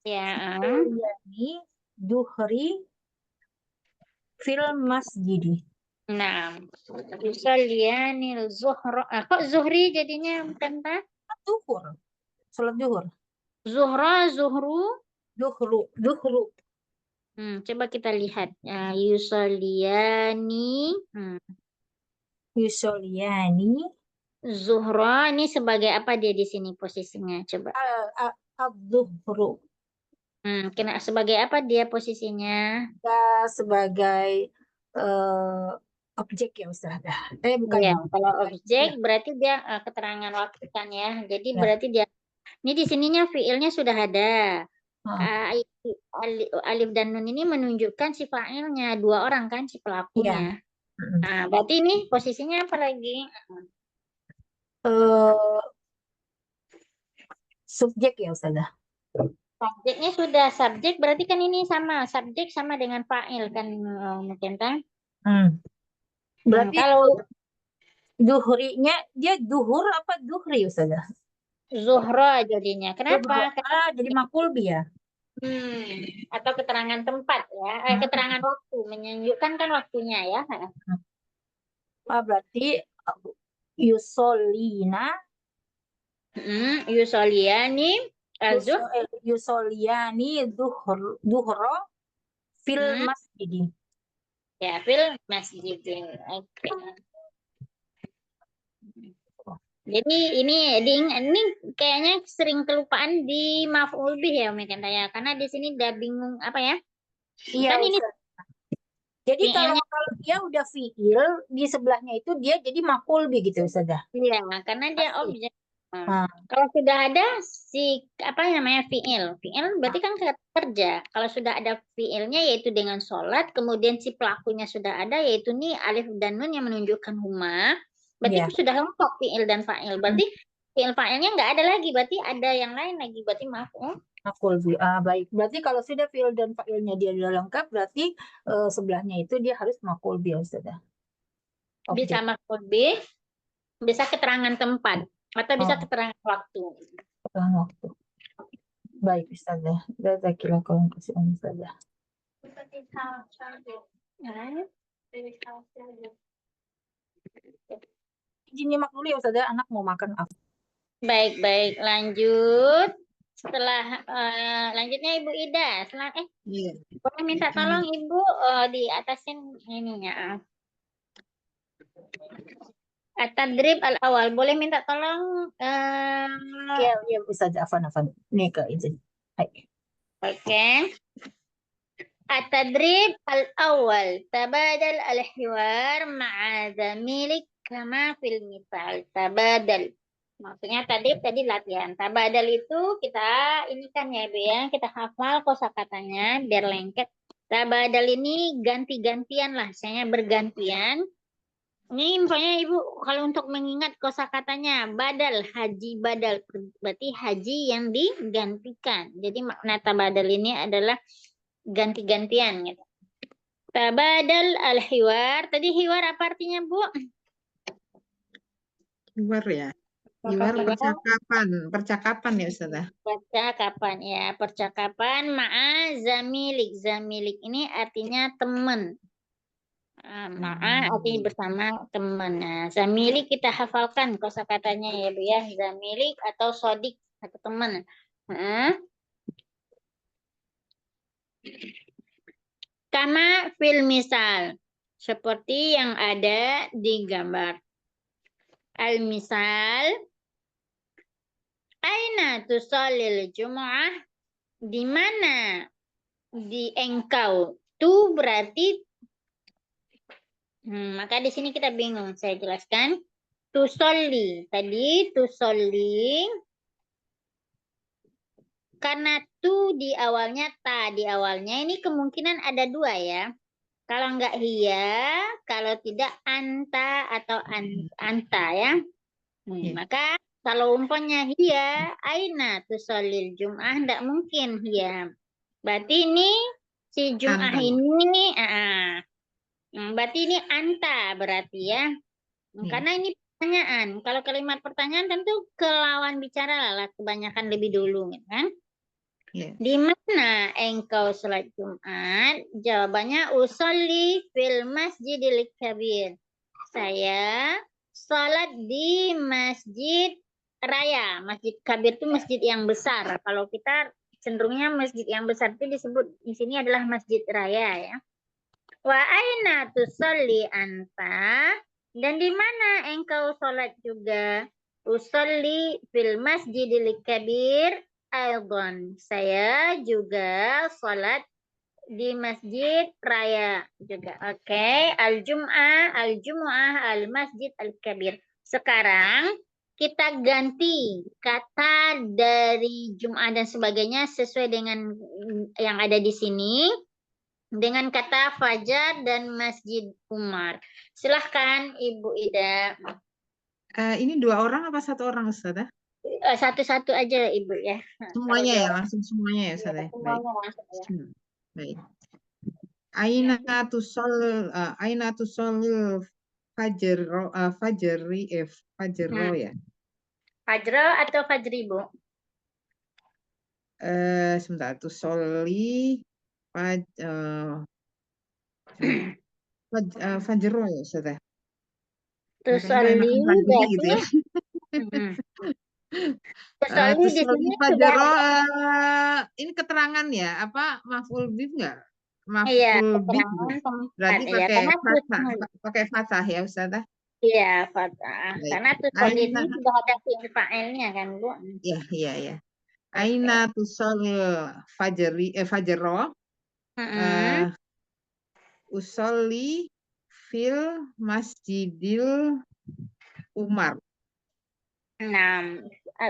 Ya, Yusolliani duhri fil masjid. nah, yusolliani zuhra. Kok zuhri jadinya bukan Pak? Duhur. Sholat duhur. Zuhra, zuhru. Duhru. Coba kita lihat. Yusolliani. Yusolliani. Zuhra ini sebagai apa dia di sini posisinya? Coba. Ad-duhru. Kena sebagai apa dia posisinya? Sebagai objek ya Ustazah. Bukan. Iya, kalau objek berarti dia keterangan waktu kan ya. Jadi Ya. berarti dia ini di sininya fiilnya sudah ada. Alif dan nun ini menunjukkan si fa'ilnya, dua orang kan si pelakunya. Nah, berarti ini posisinya apa lagi? Subjek ya Ustazah. Subjeknya sudah subjek berarti kan ini sama subjek sama dengan fa'il kan mungkin kan? Berarti Kalau duhrinya dia duhur apa duhri Ustazah? zuhra jadinya. Kenapa? Jadi makulbi ya. Atau keterangan tempat ya, keterangan waktu menunjukkan kan waktunya ya. Berarti yusolina. Yusolliani Yusolliani duhro fil masjid. Ya, fil masjid. Oke. Jadi ini kayaknya sering kelupaan di maf'ul bih ya Umi Kenta ya, karena di sini udah bingung apa ya? Iya. Kan ini jadi kalau dia udah fiil di sebelahnya itu dia jadi makul begitu Ustazah. Iya, karena dia objek. Kalau sudah ada si apa namanya fiil berarti kan kerja. Kalau sudah ada fiilnya yaitu dengan sholat, kemudian si pelakunya sudah ada yaitu nih alif dan nun yang menunjukkan huma, berarti itu sudah lengkap fiil dan fa'il. Berarti fiil fa'ilnya nggak ada lagi, berarti ada yang lain lagi, berarti makul bi. Baik. Berarti kalau sudah fiil dan fa'ilnya dia sudah lengkap, berarti sebelahnya itu dia harus makul bi Ustazah. Bisa makul bi, bisa keterangan tempat. Atau bisa keterangan waktu. Keterangan waktu. Baik Ustazah. Jazakallahu khairan Ustazah. Izin nyimak dulu ya Ustazah, anak mau makan apa? Baik, lanjut. Setelah lanjutnya Ibu Ida. Boleh minta tolong Ibu di atasin ininya. At-tadrib al-awal. Boleh minta tolong Ya Ustazah, afan. Nih ke izin. Hai. Oke. At-tadrib al-awwal. Tabadal al-hiwar ma'a zamilik kama fil misal. Tabadal. Maksudnya tadi latihan. Tabadal itu kita ini kan ya Ibu ya, kita hafal kosakatanya biar lengket. Tabadal ini ganti-gantian lah, misalnya bergantian. Ini infonya Ibu, kalau untuk mengingat kosakatanya badal, haji badal, berarti haji yang digantikan. Jadi makna tabadal ini adalah ganti-gantian gitu. Tabadal al-hiwar. Tadi hiwar apa artinya, Bu? Hiwar ya. Hiwar percakapan ya Ustazah. Percakapan ya, percakapan ma'a zamilik. Zamilik ini artinya teman. Ma'a artinya bersama teman. Nah, zamilik kita hafalkan kosakatanya ya Bu ya. Zamilik atau sodik atau teman. Kama fil misal. Seperti yang ada di gambar. Al-misal. Aina tusallil jumu'ah? Di mana? Di engkau. Tu berarti maka di sini kita bingung. Saya jelaskan. Tusolli. Tadi tusolli. Karena tu di awalnya, ta di awalnya. Ini kemungkinan ada dua ya. Kalau enggak hiya, kalau tidak anta atau anta ya. Maka kalau umpamanya hiya, aina tusallil jum'ah, enggak mungkin hiya. Berarti ini si jum'ah ini, berarti ini anta berarti ya. Karena ini pertanyaan. Kalau kalimat pertanyaan tentu ke lawan bicara lah, kebanyakan lebih dulu kan. Di mana engkau sholat Jumat? Jawabannya usolli fil masjidil kabir. Saya sholat di masjid raya. Masjid kabir itu masjid yang besar. Kalau kita cenderungnya masjid yang besar itu disebut di sini adalah masjid raya ya. Wa aina tusolli anta? Dan di mana engkau sholat juga? Usolli fil masjidil kabir. Aidon, saya juga sholat di masjid raya juga. Oke, al-jum'ah, al-masjid al-kabir. Sekarang kita ganti kata dari Jum'ah dan sebagainya sesuai dengan yang ada di sini dengan kata Fajar dan Masjid Umar. Silahkan Ibu Ida. Ini 2 orang apa 1 orang Ustazah? Satu-satu aja Ibu ya. Semuanya ya, langsung semuanya ya Ustazah. Baik. Baik. Aina tusol fajro ya. Fajro atau fajri Bu? Sebentar, tusoli fajro ya Ustazah. Tusoli berarti gitu ya. Tusoli di sini sudah ini keterangan ya, apa maf'ul bih enggak? Iya, Maf'ul bih. Berarti pakai fathah ya Ustazah? Iya, fathah. Karena tusoli ini sudah ada fi'il fa'ilnya kan, Bu? Iya. Aina tusol fajro. Usolli fil masjidil Umar. Nah,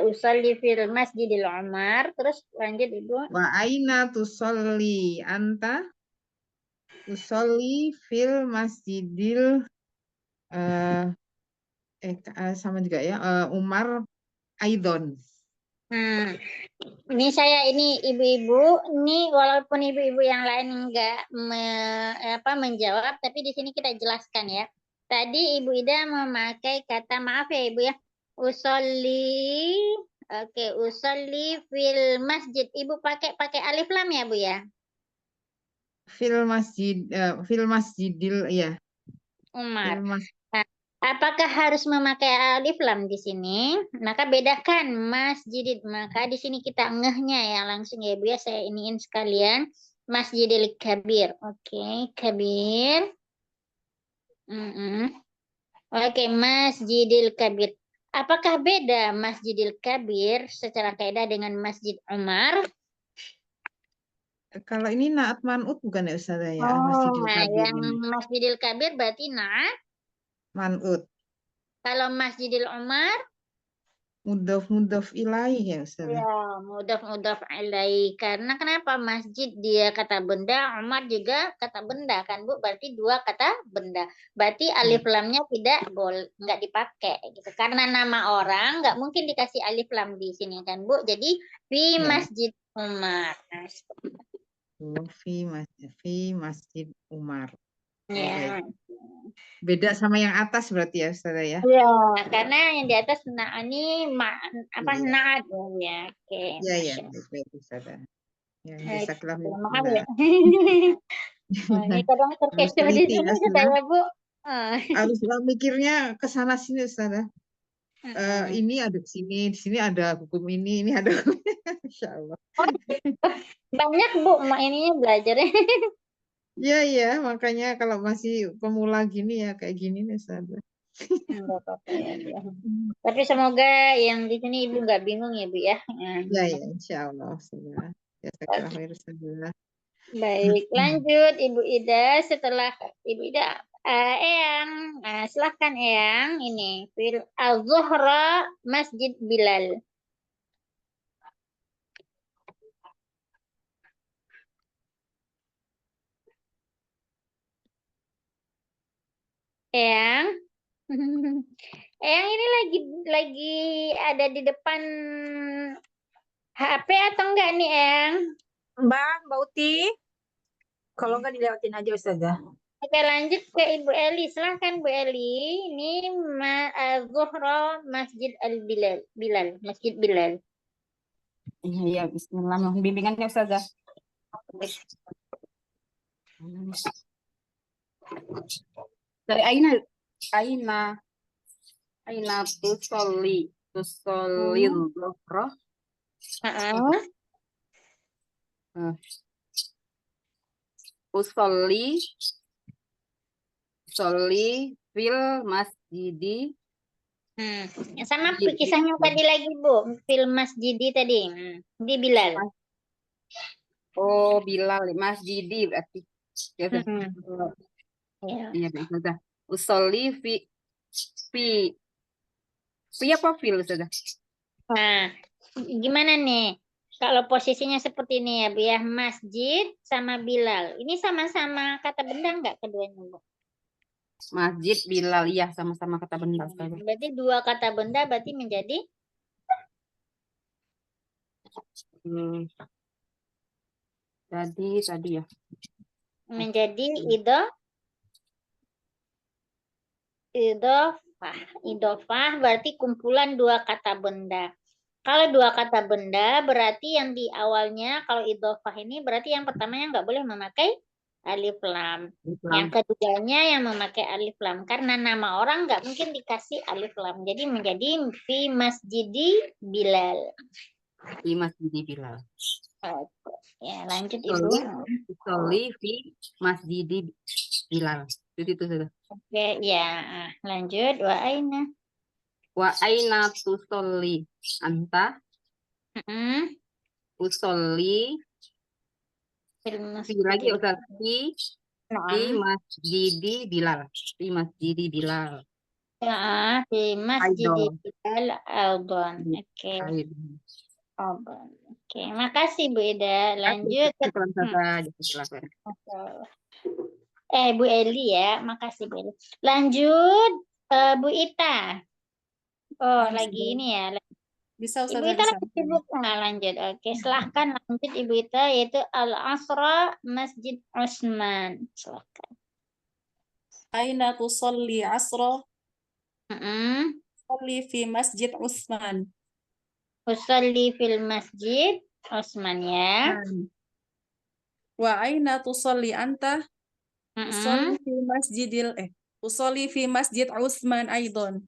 usolli fil masjidil Umar. Terus lanjut Ibu. Wa aina tusolli anta? Usolli fil masjidil sama juga ya Umar Aidon. Ini ibu-ibu, ini walaupun ibu-ibu yang lain enggak menjawab, tapi di sini kita jelaskan ya. Tadi Ibu Ida memakai kata maaf ya Ibu ya. Usolli, usolli fil masjid. Ibu pakai alif lam ya Bu ya. Fil masjidil ya. Umar. Apakah harus memakai alif lam di sini? Maka bedakan masjidid. Maka di sini kita ngehnya ya langsung ya Bu ya. Saya iniin sekalian. Masjidil kabir. Oke, kabir. Oke, Masjidil kabir. Apakah beda Masjidil kabir secara kaidah dengan Masjid Umar? Kalau ini Naat Man'ut bukan ya Ustazah ya? Oh, Masjidil Kabir yang ini. Masjidil Kabir berarti nah. Man'ut. Kalau Masjidil Umar, Mudhof ilaih ya Ustazah. ya mudaf alaih. Karena kenapa masjid dia kata benda, Umar juga kata benda kan Bu? Berarti dua kata benda. Berarti alif lamnya tidak boleh, nggak dipakai gitu. Karena nama orang nggak mungkin dikasih alif lam di sini kan Bu? Jadi fi Ya. Masjid Umar. Nah, seperti itu. Oh, fi Masjid Umar. Oh, Ya. baik. Beda sama yang atas berarti ya Ustazah ya? Ya, karena yang di atas ini apa Iya. naat ya. Oke, Iya, iya, Masya baik Ustazah. Ya, Allah. jazakallahu Maaf ya. khairan. Nah, ini kadang Harus terkecoh di teliti sini ya Ustazah. saya Bu. Ah. Harus mikirnya ke sana sini Ustazah. Mm-mm. Ini ada di sini ada hukum ini ada Insya Allah. Banyak Bu, ininya belajarnya. Iya, iya, makanya kalau masih pemula gini ya kayak gini nih Ustazah. Enggak apa-apa ya, Bu. Tapi semoga yang di sini Ibu nggak bingung ya Bu ya. Ya, ya, Insya Allah Ustazah. Jazakallahu khairan Ustazah. Baik, lanjut Ibu Ida. Setelah Ibu Ida, Eyang, silahkan Eyang. Ini fil Az-Zuhra Masjid Bilal. Eyang, Eyang ini lagi ada di depan HP atau enggak nih Eyang? Mbak Uti, kalau nggak dilewatin aja Ustazah. Oke, lanjut ke Ibu Eli. Silahkan Bu Eli. Ini Zuhra Masjid Al-Bilal. Masjid Bilal. Iya, iya, bismillah. Mohon bimbingannya Ustazah. Dari Aina tusolli dhuhra. Heeh. Usolli fil masjidi. Sama kisahnya tadi lagi Bu. Film Masjidi tadi. Di Bilal. Oh, Bilal masjidi berarti. Ya, Ustazah. Ya. Iya, baik, Ustazah. Usolli fi apa fil Ustazah? Nah, gimana nih? Kalau posisinya seperti ini ya Bu ya. Masjid sama Bilal. Ini sama-sama kata benda enggak keduanya Bu? Masjid Bilal, iya sama-sama kata benda Ustazah. Berarti dua kata benda berarti menjadi Jadi tadi ya. menjadi idofah berarti kumpulan dua kata benda. Kalau dua kata benda berarti yang di awalnya kalau idofah ini berarti yang pertamanya nggak boleh memakai alif lam. Yang keduanya yang memakai alif lam karena nama orang nggak mungkin dikasih alif lam. Jadi menjadi fi Masjidi Bilal. Fi Masjidi Bilal. Oke. Ya, lanjut Ibu. Usolli fi Masjidi Bilal. Itu sudah. Oke, ya. Lanjut wa aina. Wa aina tusolli anta. Usolli fi lagi Ustaz. Fi Masjidi Bilal. Fi Masjidi Bilal. Ya, di Masjidi Bilal Aldon. Oke. Oke, makasih Bu Ida. Lanjut. Bu Eli ya, makasih Bu Eli. Lanjut Bu Ita. Oh, lagi ini ya. Bisa Ibu Ustazah, Ita bisa. lagi sibuk. Nah, lanjut. Oke, silahkan lanjut Ibu Ita yaitu Al-Asra Masjid Utsman. Silahkan. Aina tusolli asra? Mm-mm. Tusolli fi Masjid Utsman. Usolli fil Masjid Utsman ya. Wa aina tusolli anta? Mm-mm. Usolli fi Masjid Utsman aidon.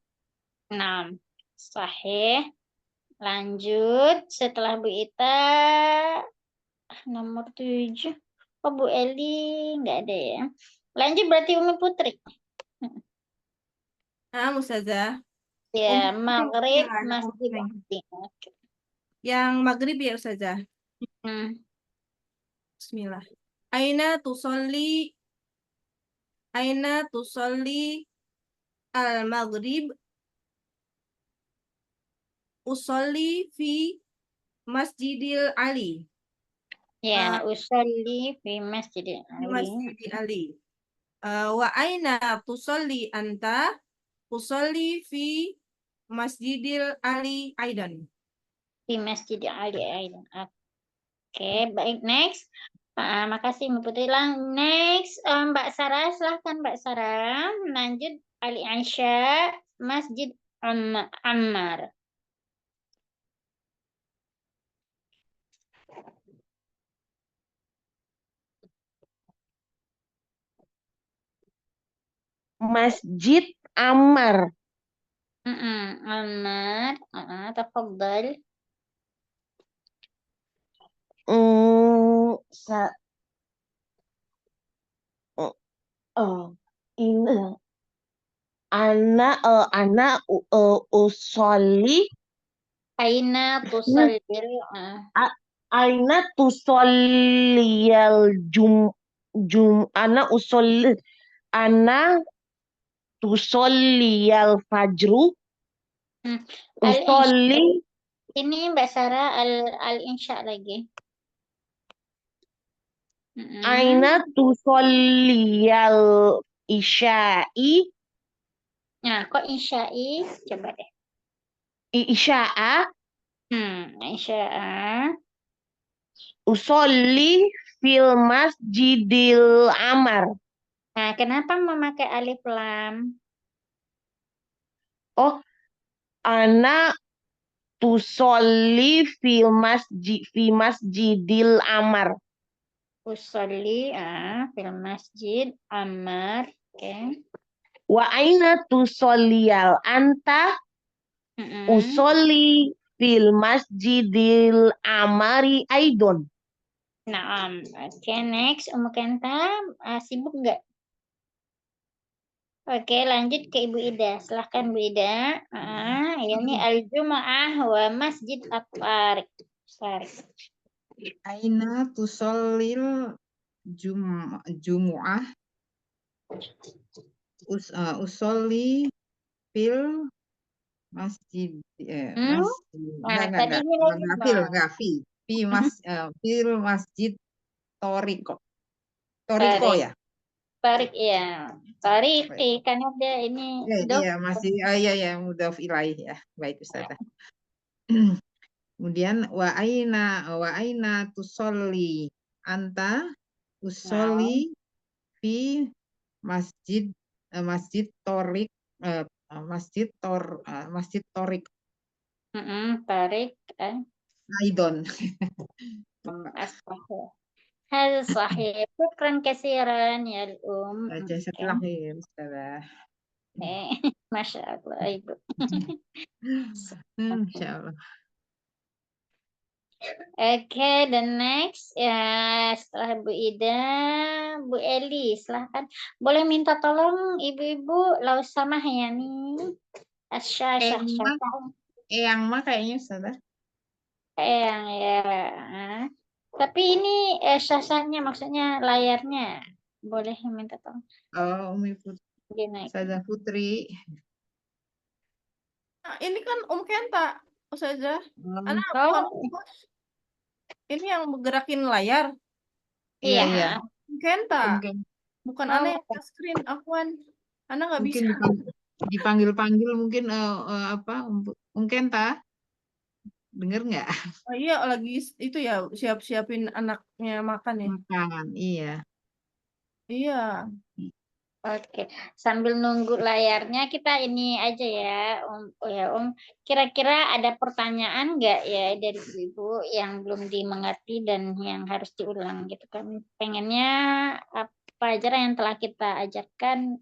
Nah, sahih. Lanjut setelah Bu Ita nomor 7. Oh, Bu Eli nggak ada ya. Lanjut berarti Umi Putri. Ustazah. Ya, Maghrib Masjid. Yang maghrib ya Ustazah. Bismillah. Aina tusolli al-maghrib. Usolli fi Masjidil Ali. Ya, usolli fi Masjidil Fi Ali. Masjidil Ali. Wa aina tusolli anta? Usolli fi Masjidil Ali aidan. Fi Masjidil Ali aidan. Oke, baik, next. Makasih Mbak Putri. Next, Mbak Sarah, silahkan Mbak Sarah. Lanjut Ali Aisyah, Masjid Ammar. Masjid Ammar. Ammar, tafadhal. Sa ini ana usolli Aina tusallil. aina tusalliyal ana usolli ana tusalliyal fajru usolli Ini Mbak Sarah al-insya lagi. aina tusalliyal isya'i Nah, kok insya'i? Coba deh. isya'a Insya. usolli fil masjidil amar. Nah, kenapa memakai alif lam? Oh, ana tusolli fi masjidil amar. Usolli fil masjid Ammar. Oke. Wa aina tusolliyal anta usolli fil masjidil amari aidon. Nah, oke, next. Kenta, sibuk nggak? Oke, lanjut ke Ibu Ida. Silahkan Bu Ida. Ini Al-Jum'ah wa Masjid At-Tariq. Aina tusallil jumu'ah usolli fil masjid Tadi ini lagi fil masjid Toriko ya. Tarik ya. Tarik karena dia ini Iya masih ya mudhaf ilaih ya. Baik Ustazah. Kemudian wa aina tusolli anta usolli fi masjid Torik masjid Torik tarik Aidon. Hal sahih. Syukran kasiran ya Jazakallah khair Ustazah. Masya Allah Ibu. Masya Allah. Oke, the next ya setelah Bu Ida, Bu Eli, silahkan. Boleh minta tolong ibu-ibu lau sama ya nih. Yang mah kayaknya Ustazah. Yang ya. Tapi ini syasanya maksudnya layarnya. Boleh minta tolong. Oh, Umi Putri. Ustazah Putri. Nah, ini kan Kenta, Ustazah. Anak ini yang bergerakin layar. Iya. Kenta. Bukan Ana yang screen, Afwan. Ana nggak bisa. Dipanggil-panggil mungkin Kenta. Dengar nggak? Oh iya, lagi itu ya siap-siapin anaknya makan ya. Makan, iya. Iya. Oke, sambil nunggu layarnya kita ini aja ya, Kira-kira ada pertanyaan nggak ya dari ibu yang belum dimengerti dan yang harus diulang gitu kan? Pengennya apa aja yang telah kita ajarkan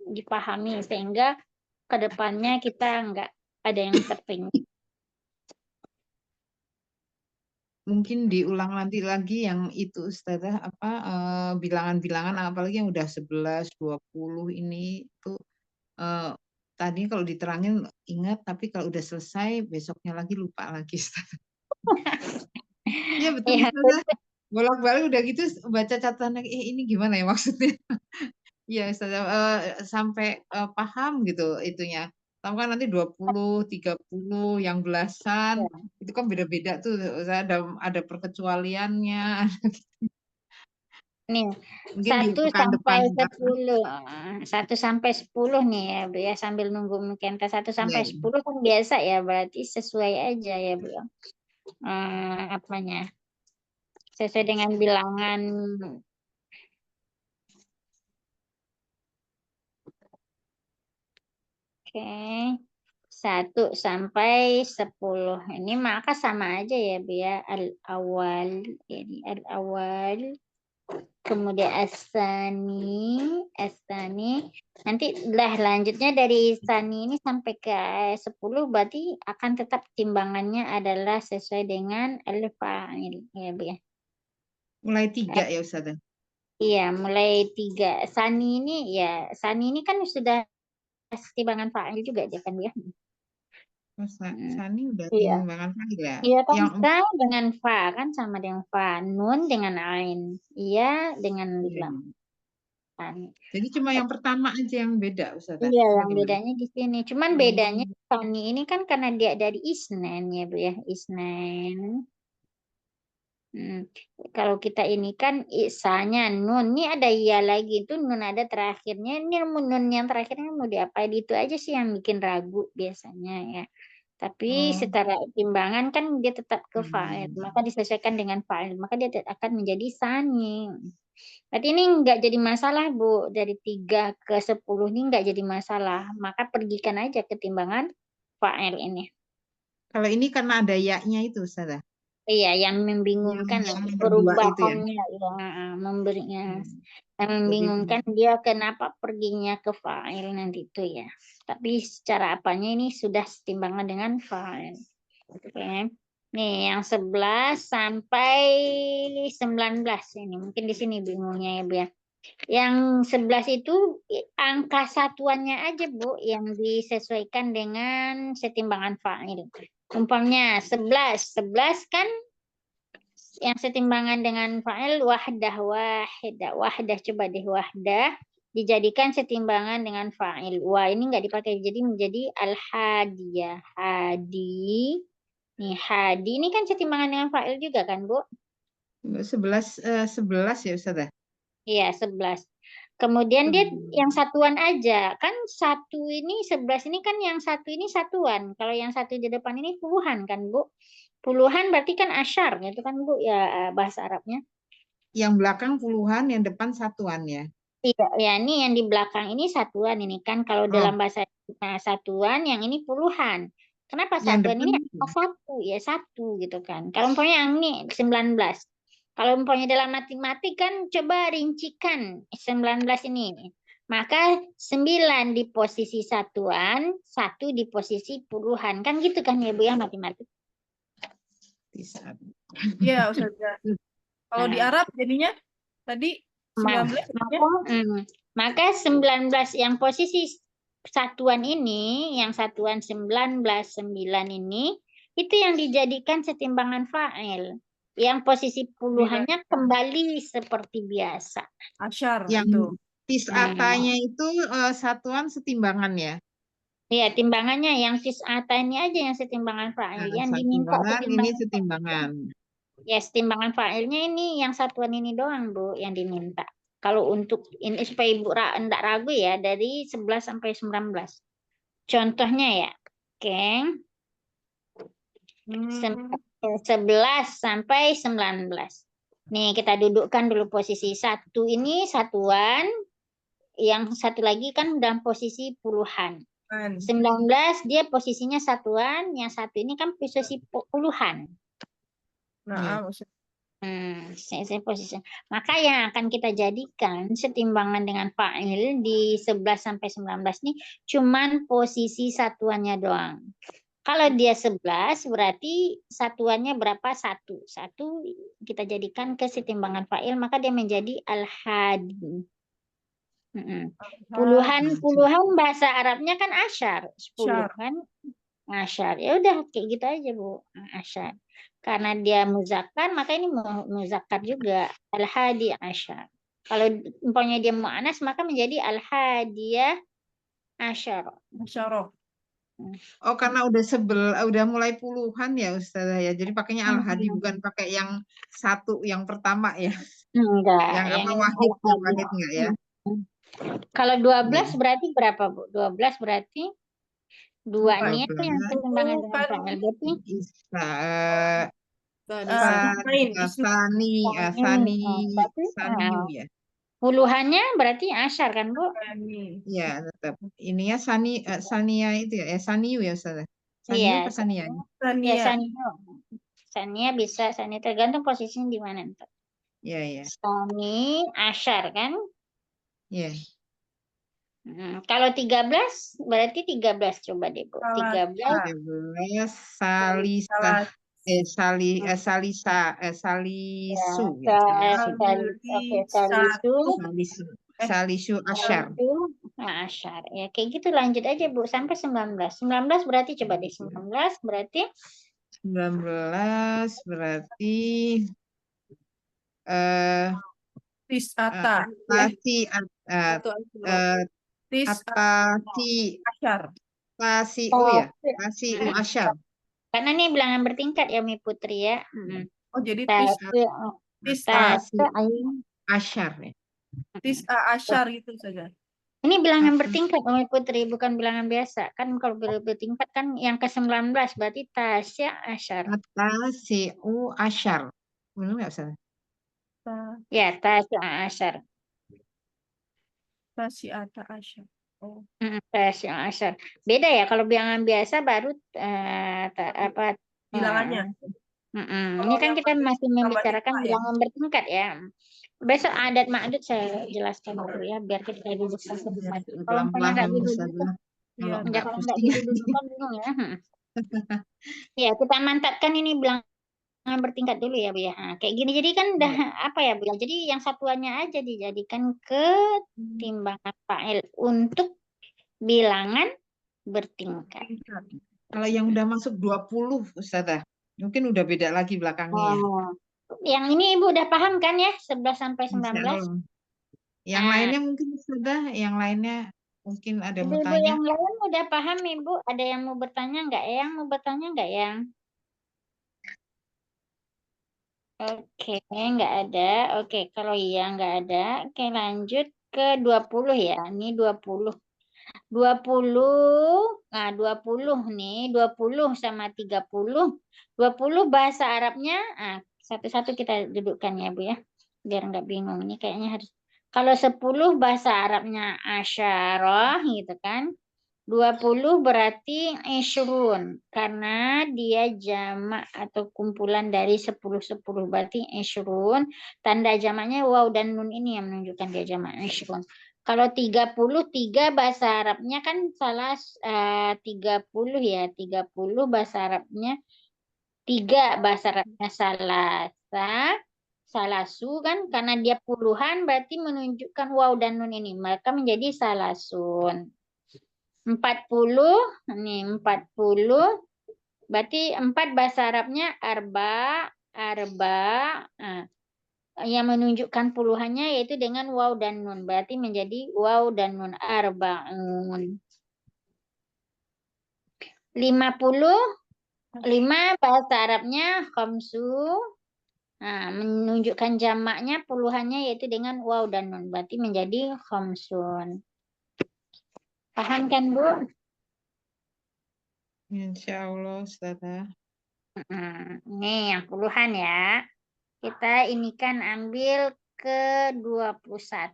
dipahami sehingga kedepannya kita nggak ada yang tertinggal. Mungkin diulang nanti lagi yang itu Ustazah bilangan-bilangan apalagi yang udah 11, 20 ini tuh tadi kalau diterangin ingat tapi kalau udah selesai besoknya lagi lupa lagi Ustazah. Iya betul Ustazah. bolak-balik udah gitu baca catatan lagi, ini gimana ya maksudnya? Iya, sampai paham gitu itunya. Tahu kan nanti 20, 30, yang belasan, itu kan beda-beda tuh. Ada perkecualiannya. Nih, Mungkin di 1 pekan sampai depan akan. 10. 1 sampai 10 nih ya, Bu ya, sambil nunggu Mukenta 1 sampai Ya, 10 kan biasa ya, berarti sesuai aja ya, Bu. Apanya? Sesuai dengan bilangan. Oke. 1 sampai 10. Ini maka sama aja ya, Bu ya. Al-awal, ini al-awal. Kemudian asani. Nanti lanjutnya dari sani ini sampai ke 10 berarti akan tetap timbangannya adalah sesuai dengan al-fa'il ya, Bu ya. mulai 3 ya Ustazah. Iya, mulai 3. Sani ini kan sudah timbangan fa'il juga dia kan ya. Sani udah Iya. timbangan fa'il ya. Iya kan, Yang sa dengan fa kan sama dengan fa, nun dengan ain, iya dengan lam. Jadi cuma yang pertama aja yang beda Ustazah. Iya, Apa yang gimana? bedanya di sini. Cuman bedanya sani ini kan karena dia dari isnen ya, Bu ya, isnen. Kalau kita ini kan isanya nun, ini ada iya lagi, itu nun ada terakhirnya, ini nun yang terakhirnya mau diapain, itu aja sih yang bikin ragu biasanya ya. Tapi secara timbangan kan dia tetap ke fa'il, maka disesuaikan dengan fa'il, maka dia akan menjadi sani. Berarti ini nggak jadi masalah, Bu. Dari 3 ke 10 ini nggak jadi masalah. Maka pergikan aja ke timbangan fa'il ini. Kalau ini karena ada ya-nya itu Ustazah. Iya, yang membingungkan Yang nomor 2 itu ya. perubahannya ya, memberinya. Yang membingungkan dia kenapa perginya ke fa'il nanti itu ya. Tapi secara apanya ini sudah setimbangan dengan fa'il. Oke. Nih, yang 11 sampai 19 ini. Mungkin di sini bingungnya ya, Bu ya. Yang 11 itu angka satuannya aja, Bu, yang disesuaikan dengan setimbangan fa'il. Umpamanya 11 kan yang setimbangan dengan fa'il wahdah, coba deh wahdah dijadikan setimbangan dengan fa'il. Wah, ini enggak dipakai, jadi menjadi al-hadiyah. Hadi. Nih, hadi ini kan setimbangan dengan fa'il juga kan, Bu? 11 ya Ustazah. Iya, 11. Kemudian dia yang satuan aja. Kan 11 ini kan yang satu ini satuan. Kalau yang satu di depan ini puluhan kan, Bu? Puluhan berarti kan asyar gitu kan, Bu, ya bahasa Arabnya. Yang belakang puluhan, yang depan satuan ya. Iya, ya ini yang di belakang ini satuan ini kan. Kalau dalam bahasa satuan, yang ini puluhan. Kenapa Yang satuan depan ini satu ya, satu gitu kan. Kalau umpamanya yang ini 19. Kalau umpamanya dalam matematik kan coba rincikan 19 ini. Maka 9 di posisi satuan, 1 di posisi puluhan. Kan gitu kan ya, Bu ya, matematik. Iya, Ustazah. Kalau di Arab jadinya tadi 19 maka 19 yang posisi satuan ini, yang satuan 19, 9 ini, itu yang dijadikan setimbangan fa'il. Yang posisi puluhannya kembali seperti biasa. asyar Yang itu. tis'atanya itu satuan setimbangan ya. Iya, timbangannya yang tis'atanya aja yang setimbangan fa'il. Yang diminta Satuan ini setimbangan. Ya, setimbangan fa'ilnya ini yang satuan ini doang, Bu, yang diminta. Kalau untuk ini supaya Ibu enggak ragu ya, dari 11 sampai 19. Contohnya ya. Oke. 11 sampai 19. Nih, kita dudukkan dulu posisi 1 ini satuan, yang satu lagi kan dalam posisi puluhan. 19 dia posisinya satuan, yang satu ini kan posisi puluhan. Nah, posisi. Maka yang akan kita jadikan setimbangan dengan fa'il di 11 sampai 19 ini cuman posisi satuannya doang. Kalau dia 11 berarti satuannya berapa? 1. 1 kita jadikan ke setimbangan fa'il, maka dia menjadi al-hadi. Puluhan bahasa Arabnya kan asyar, 10 kan? Asyar. Ya udah kayak gitu aja, Bu. Asyar. Karena dia muzakkar, maka ini muzakkar juga. Al-hadi asyar. Kalau umpamanya dia mu'annas, maka menjadi al-hadiyah asyar. Masyarakat. Oh, karena udah mulai puluhan ya Ustazah ya. Jadi pakainya Al-Hadi, bukan pakai yang satu yang pertama ya. Enggak, Yang yang apa ini wahid al-hadi. enggak ya? Kalau 12 berarti berapa, Bu? 12 berarti dua Empat. nia itu yang 12 keseimbangan dengan Bukan. fa'il. Berarti Isa, Ismail. Sani, Sani. Berarti Saniu ya. puluhannya berarti asyar kan, Bu? Ya, tetap. Ininya Sania itu ya, Saniu ya Ustazah. Iya, Saniu apa Sania? ya Sania. Sania. Sania bisa, Sania tergantung posisinya di mana ntar. Ya, ya. Sani asyar kan? Ya. Kalau 13 berarti 13 coba deh, Bu. 13 13 Salisa. Salisu ya. Salisu. Oke, Salisu asyar. asyar. Ya, kayak gitu lanjut aja, Bu, sampai 19. 19 berarti coba deh 19 berarti 19 berarti Tisata. Tasi Tisata Atasi asyar. Tasiu ya. Tasiu asyar. karena ini bilangan bertingkat ya, Mi Putri ya. Oh, jadi Tasi Asyar ya. tisa asyar itu saja. Ini bilangan bertingkat, Mi Putri, bukan bilangan biasa. Kan kalau bilangan bertingkat kan yang ke-19 berarti tasya asyar. Tasiu asyar. Benar nggak Ustaz? Ya, tasya asyar. Tasiata asyar. Oh. Tasya asyar. Beda ya kalau bilangan biasa baru Bilangannya. Ini kan kita masih membicarakan lima ya? bilangan bertingkat ya. Besok adat ma'adud saya jelaskan dulu ya, biar kita duduk sama. Kalau misalnya nggak duduk, Kalau nggak pusing. duduk kan bingung ya. Ya, kita mantapkan ini bilangan bertingkat dulu ya, Bu ya. Nah, kayak gini jadi kan udah apa ya, Bu ya. Jadi yang satuannya aja dijadikan ketimbangan fa'il untuk bilangan bertingkat. Kalau yang udah masuk 20 Ustazah, mungkin udah beda lagi belakangnya ya. Yang ini Ibu udah paham kan ya, 11 sampai 19? Insya Allah. Yang lainnya mungkin Ustazah, yang lainnya mungkin ada mau Ibu tanya. yang lain udah paham Ibu? Ada yang mau bertanya nggak? Yang mau bertanya nggak yang? Oke, nggak ada. Oke, kalau iya nggak ada, oke lanjut ke 20 ya. Ini 20. 20, nah 20 nih, 20 sama 30. 20 bahasa Arabnya, satu-satu kita dudukkan ya Bu ya. Biar nggak bingung. Ini kayaknya harus, kalau 10 bahasa Arabnya asyarah gitu kan. 20 berarti isyrun. Karena dia jamak atau kumpulan dari 10 berarti isyrun. Tanda jamaknya waw dan nun ini yang menunjukkan dia jamak isyrun. Kalau 33 bahasa Arabnya kan salah 30 ya. 30 bahasa Arabnya 3 bahasa Arabnya salasu kan karena dia puluhan berarti menunjukkan waw dan nun ini. Maka menjadi salasun. 40 nih 40 berarti 4 bahasa Arabnya arba. Nah, yang menunjukkan puluhannya yaitu dengan waw dan nun. Berarti menjadi waw dan nun arbaun. 55 bahasa Arabnya khamsu. Nah, menunjukkan jamaknya puluhannya yaitu dengan waw dan nun. Berarti menjadi khamsun. Paham kan, Bu? Insya Allah Ustazah. Ini yang puluhan ya. Kita ini kan ambil ke 21.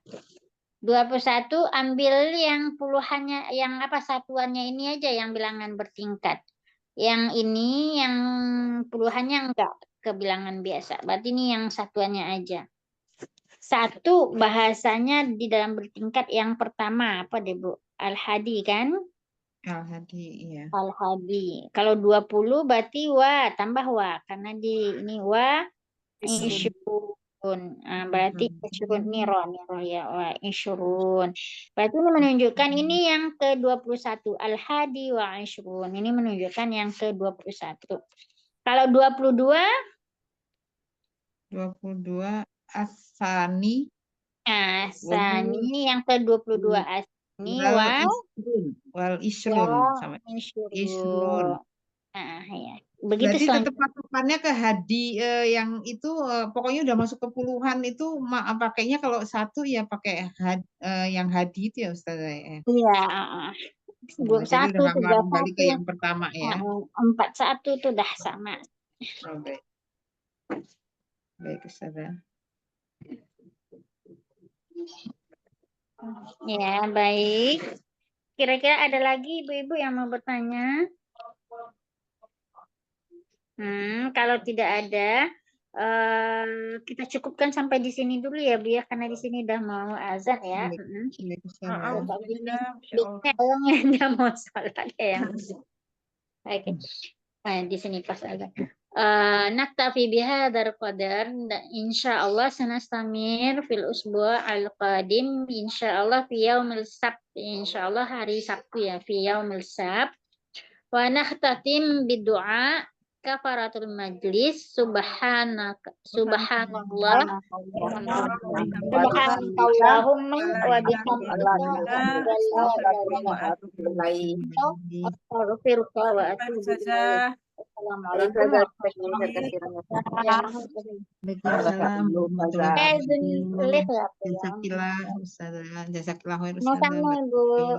21 ambil yang puluhannya, yang apa satuannya ini aja yang bilangan bertingkat. Yang ini yang puluhannya enggak ke bilangan biasa. Berarti ini yang satuannya aja. Satu bahasanya di dalam bertingkat yang pertama apa deh Bu? Al-hadi kan? Al-hadi iya. Al-hadi. Kalau 20 berarti wa tambah wa karena di ini wa isyurun. Berarti isyurun niro ya wa isyurun. Berarti ini menunjukkan ini yang ke-21 al-hadi wa isyurun. Ini menunjukkan yang ke-21. Kalau 22, 22 Asani Sani yang ke-22 Asani wal isrun sama isrun. Ya. Begitu Berarti selanjutnya. tetap patokannya ke hadi yang itu pokoknya udah masuk ke puluhan itu pakainya kalau satu ya pakai yang hadi itu ya Ustazah ya. Iya, Jadi 21, udah nggak kembali ke 31, yang pertama ya. 41 itu udah sama. Oh, baik. Baik Ustazah. Ya, baik. Kira-kira ada lagi ibu-ibu yang mau bertanya? Kalau tidak ada, kita cukupkan sampai di sini dulu ya, Bu ya, karena di sini udah mau azan ya. Baik, baik Ustazah. Alhamdulillah, Masya Allah. Biasanya orang yang nggak mau sholat ya. Oke. Nah, di sini pas azan. Naktafi bihadzal qadar. Insyaallah sanastamir fil usbu' al-qadim. Insyaallah fi yaumil sabt. Insyaallah hari Sabtu ya, fi yaumil sabt. Wa nakhtatim bidu'a kafaratul majlis subhanallah subhanakallahumma wa bihamdika astaghfiruka wa atubu ilaik. Assalamualaikum warahmatullahi Waalaikumsalam warahmatullahi wabarakatuh. Jazakillah Ustazah. Jazakillah khair Ustazah. Sama-sama, Bu.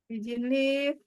Izin lift.